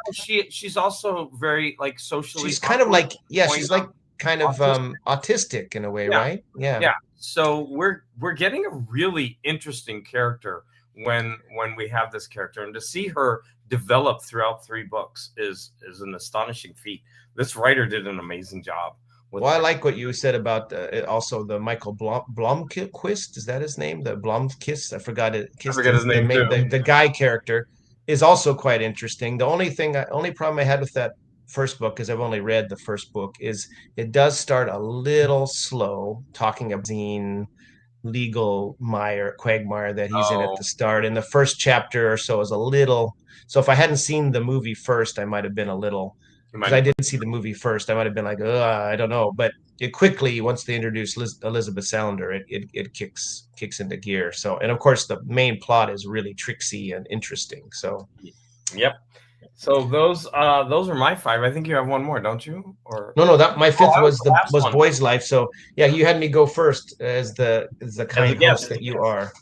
she's also very, like, socially she's kind of awkward, like, yeah, going she's like kind of autistic. autistic in a way, Yeah, right? Yeah. yeah. So we're getting a really interesting character when we have this character, and to see her develop throughout three books is an astonishing feat. This writer did an amazing job with Well, I writing. like what you said about also the Michael Blomkvist. Is that his name? The Blomkist? I forgot it. I Kist forget his is the name too. main, the guy character is also quite interesting. The only problem I had with that first book, because I've only read the first book, is it does start a little slow, talking about zine legal quagmire that he's in at Oh, the start. And the first chapter or so is a little. So if I hadn't seen the movie first, I might have been a little, you because might I have. did see the movie first. I might have been like, I don't know. But it quickly, once they introduce Elizabeth Salander, it kicks into gear. So, and of course, the main plot is really tricksy and interesting. So, Yep. So those are my five. I think you have one more, don't you? Or no, that my oh, fifth I was the last was one Boy's Life. So, yeah, you had me go first as the as a kind host guest. that you are.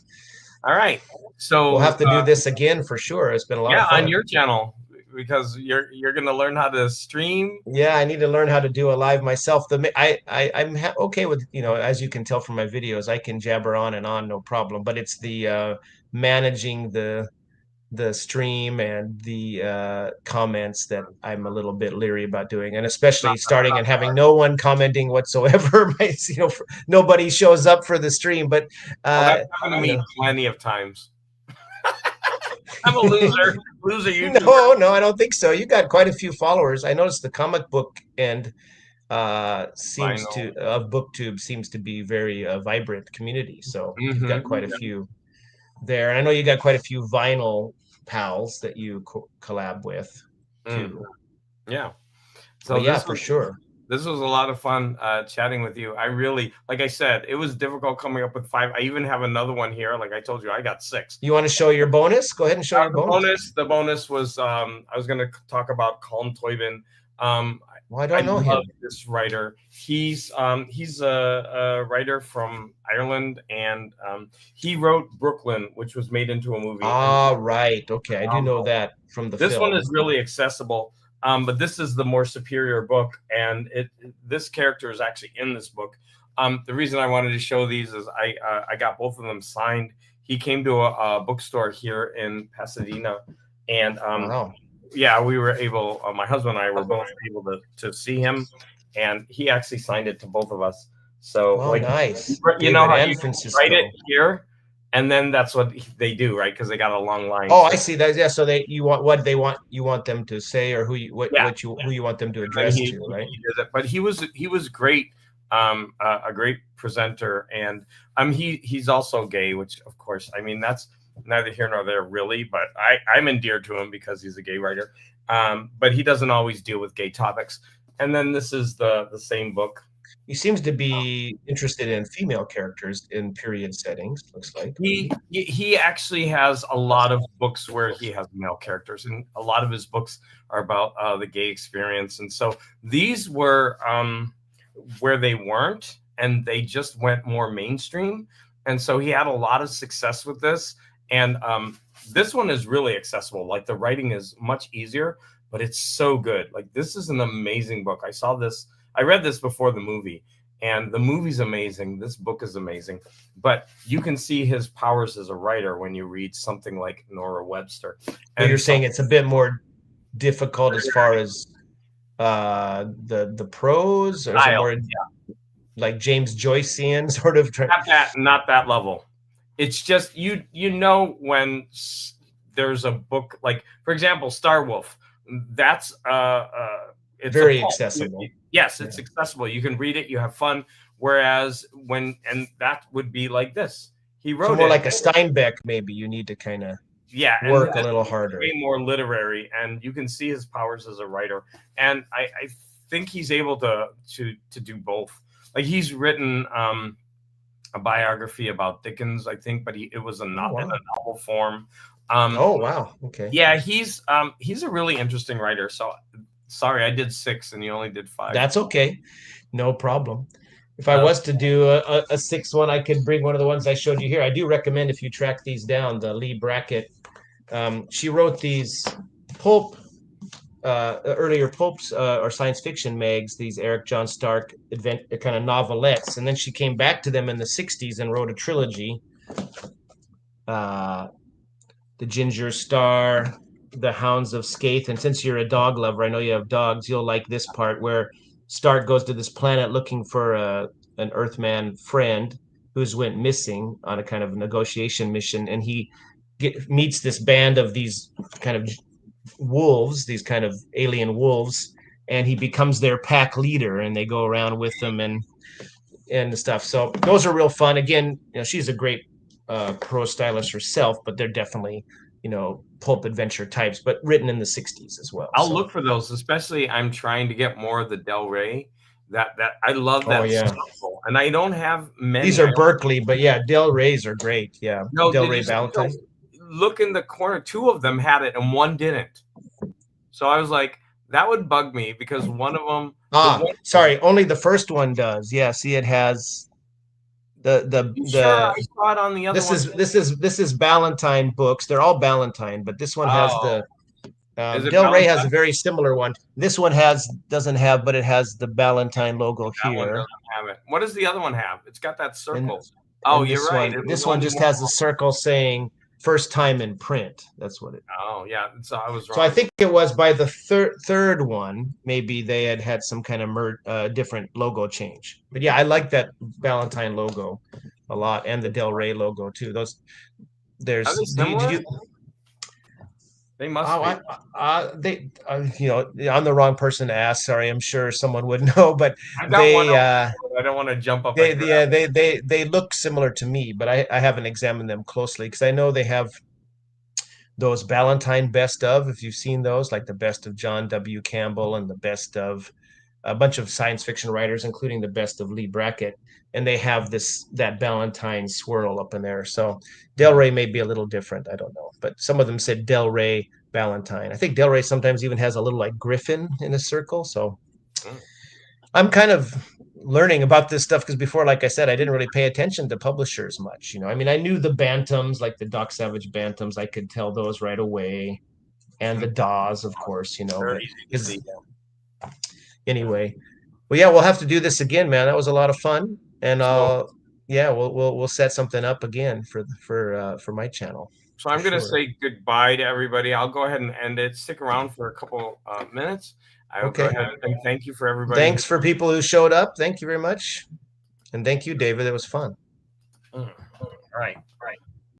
All right. We'll So have to do this again for sure. It's been a lot yeah, of on fun. your channel, because you're gonna learn how to stream. Yeah, I need to learn how to do a live myself. I'm okay with, as you can tell from my videos, I can jabber on and on, no problem. But it's the managing the stream and the comments that I'm a little bit leery about doing, and especially starting and having no one commenting whatsoever. Nobody shows up for the stream, but Oh, that's uh, happened to you me know. plenty of times. I'm a loser YouTuber. No, no, I don't think so. You got quite a few followers. I noticed the comic book and I seems to know. of booktube seems to be very vibrant community, so you've got Mm-hmm. quite a few there, and I know you got quite a few vinyl pals that you collab with Mm, too. yeah. But So yeah, for sure. this was a lot of fun chatting with you. I really, like I said, it was difficult coming up with five. I even have another one here. Like I told you, I got six. You want to show your bonus? Go ahead and show your bonus. The bonus was I was going to talk about Colm Toibin. Um, Well, I I don't know love him. this writer. He's a writer from Ireland, and he wrote Brooklyn, which was made into a movie. And Ah, right. Okay, I do um, know that from the this one film. is really accessible, but this is the more superior book, and this character is actually in this book. The reason I wanted to show these is I got both of them signed. He came to a bookstore here in Pasadena, and Wow. yeah, we were able. My husband and I were both able to see him, and he actually signed it to both of us. So, Oh, like, nice. you know David how and you write it Francisco. here, and then that's what they do, right? Because they got a long line. Oh, So I see that. Yeah, so you want what they want you want them to say, or yeah, who you want them to and then address to, right? he did it. But he was great. a great presenter, and he's also gay, which of course, I mean, that's neither here nor there really, but I'm endeared to him because he's a gay writer. But he doesn't always deal with gay topics. And then this is the same book. He seems to be interested in female characters in period settings, looks like. He actually has a lot of books where he has male characters, and a lot of his books are about the gay experience. And so these were where they weren't, and they just went more mainstream. And so he had a lot of success with this. And this one is really accessible. Like the writing is much easier, but it's so good. Like this is an amazing book. I read this before the movie, and the movie's amazing. This book is amazing, but you can see his powers as a writer when you read something like Nora Webster. And you're saying it's a bit more difficult as far as the prose, or is it more like James Joycean sort of? Not that level. It's just you know when there's a book like, for example, Starwolf. That's it's very accessible. Yes, it's accessible. You can read it. You have fun. Whereas and that would be like this. He wrote more like a Steinbeck. Maybe you need to kind of work a little harder. Way more literary, and you can see his powers as a writer. And I think he's able to do both. Like he's written a biography about Dickens, I think, but it was in a novel form. Oh wow! Okay. Yeah, he's a really interesting writer. So sorry, I did 6 and you only did 5. That's okay, no problem. If I was to do a 6th one, I could bring one of the ones I showed you here. I do recommend, if you track these down, the Lee Brackett. She wrote these pulp, earlier pulps or science fiction mags, these Eric John Stark kind of novelettes, and then she came back to them in the 60s and wrote a trilogy. The Ginger Star, The Hounds of Skaith. And since you're a dog lover, I know you have dogs, you'll like this part where Stark goes to this planet looking for an Earthman friend who's went missing on a kind of negotiation mission, and he meets this band of these kind of wolves, these kind of alien wolves, and he becomes their pack leader, and they go around with them and the stuff. So those are real fun. Again, she's a great prose stylist herself, but they're definitely pulp adventure types, but written in the 60s as well. I'll look for those, especially I'm trying to get more of the Del Rey. That I love that. Oh, yeah. Style. And I don't have many. These are Berkeley, but yeah, Del Rey's are great. Yeah. No, Del Rey Valentine. Look in the corner, 2 of them had it and one didn't. So I was like, that would bug me because one of them. Sorry, only the first one does. Yeah, see, it has the sure, I saw it on the other one. This is Ballantine books. They're all Ballantine, but this one has the Del Rey has a very similar one. This one doesn't have, but it has the Ballantine logo here. One doesn't have it. What does the other one have? It's got that circle. You're right. This one just has a circle saying first time in print. That's what it. Oh yeah, so I was wrong. So I think it was by the third one, maybe they had some kind of different logo change. But yeah, I like that Ballantine logo a lot, and the Del Rey logo too. There's. Are they similar? They must be. I'm the wrong person to ask. Sorry, I'm sure someone would know, but I don't want to jump up. They look similar to me, but I haven't examined them closely because I know they have those Ballantine best of. If you've seen those, like the best of John W. Campbell and the best of a bunch of science fiction writers, including the best of Lee Brackett, and they have that Ballantine swirl up in there. So Del Rey may be a little different. I don't know, but some of them said Del Rey Ballantine. I think Del Rey sometimes even has a little like griffin in a circle. So I'm kind of learning about this stuff because before, like I said, I didn't really pay attention to publishers much. I mean, I knew the Bantams, like the Doc Savage Bantams. I could tell those right away, and the Daws, of course. Anyway, well, yeah, we'll have to do this again, man. That was a lot of fun, and we'll set something up again for my channel. So I'm going to say goodbye to everybody. I'll go ahead and end it. Stick around for a couple minutes. I will go ahead and thank you for everybody. Thanks for people who showed up. Thank you very much, and thank you, David. It was fun. All right.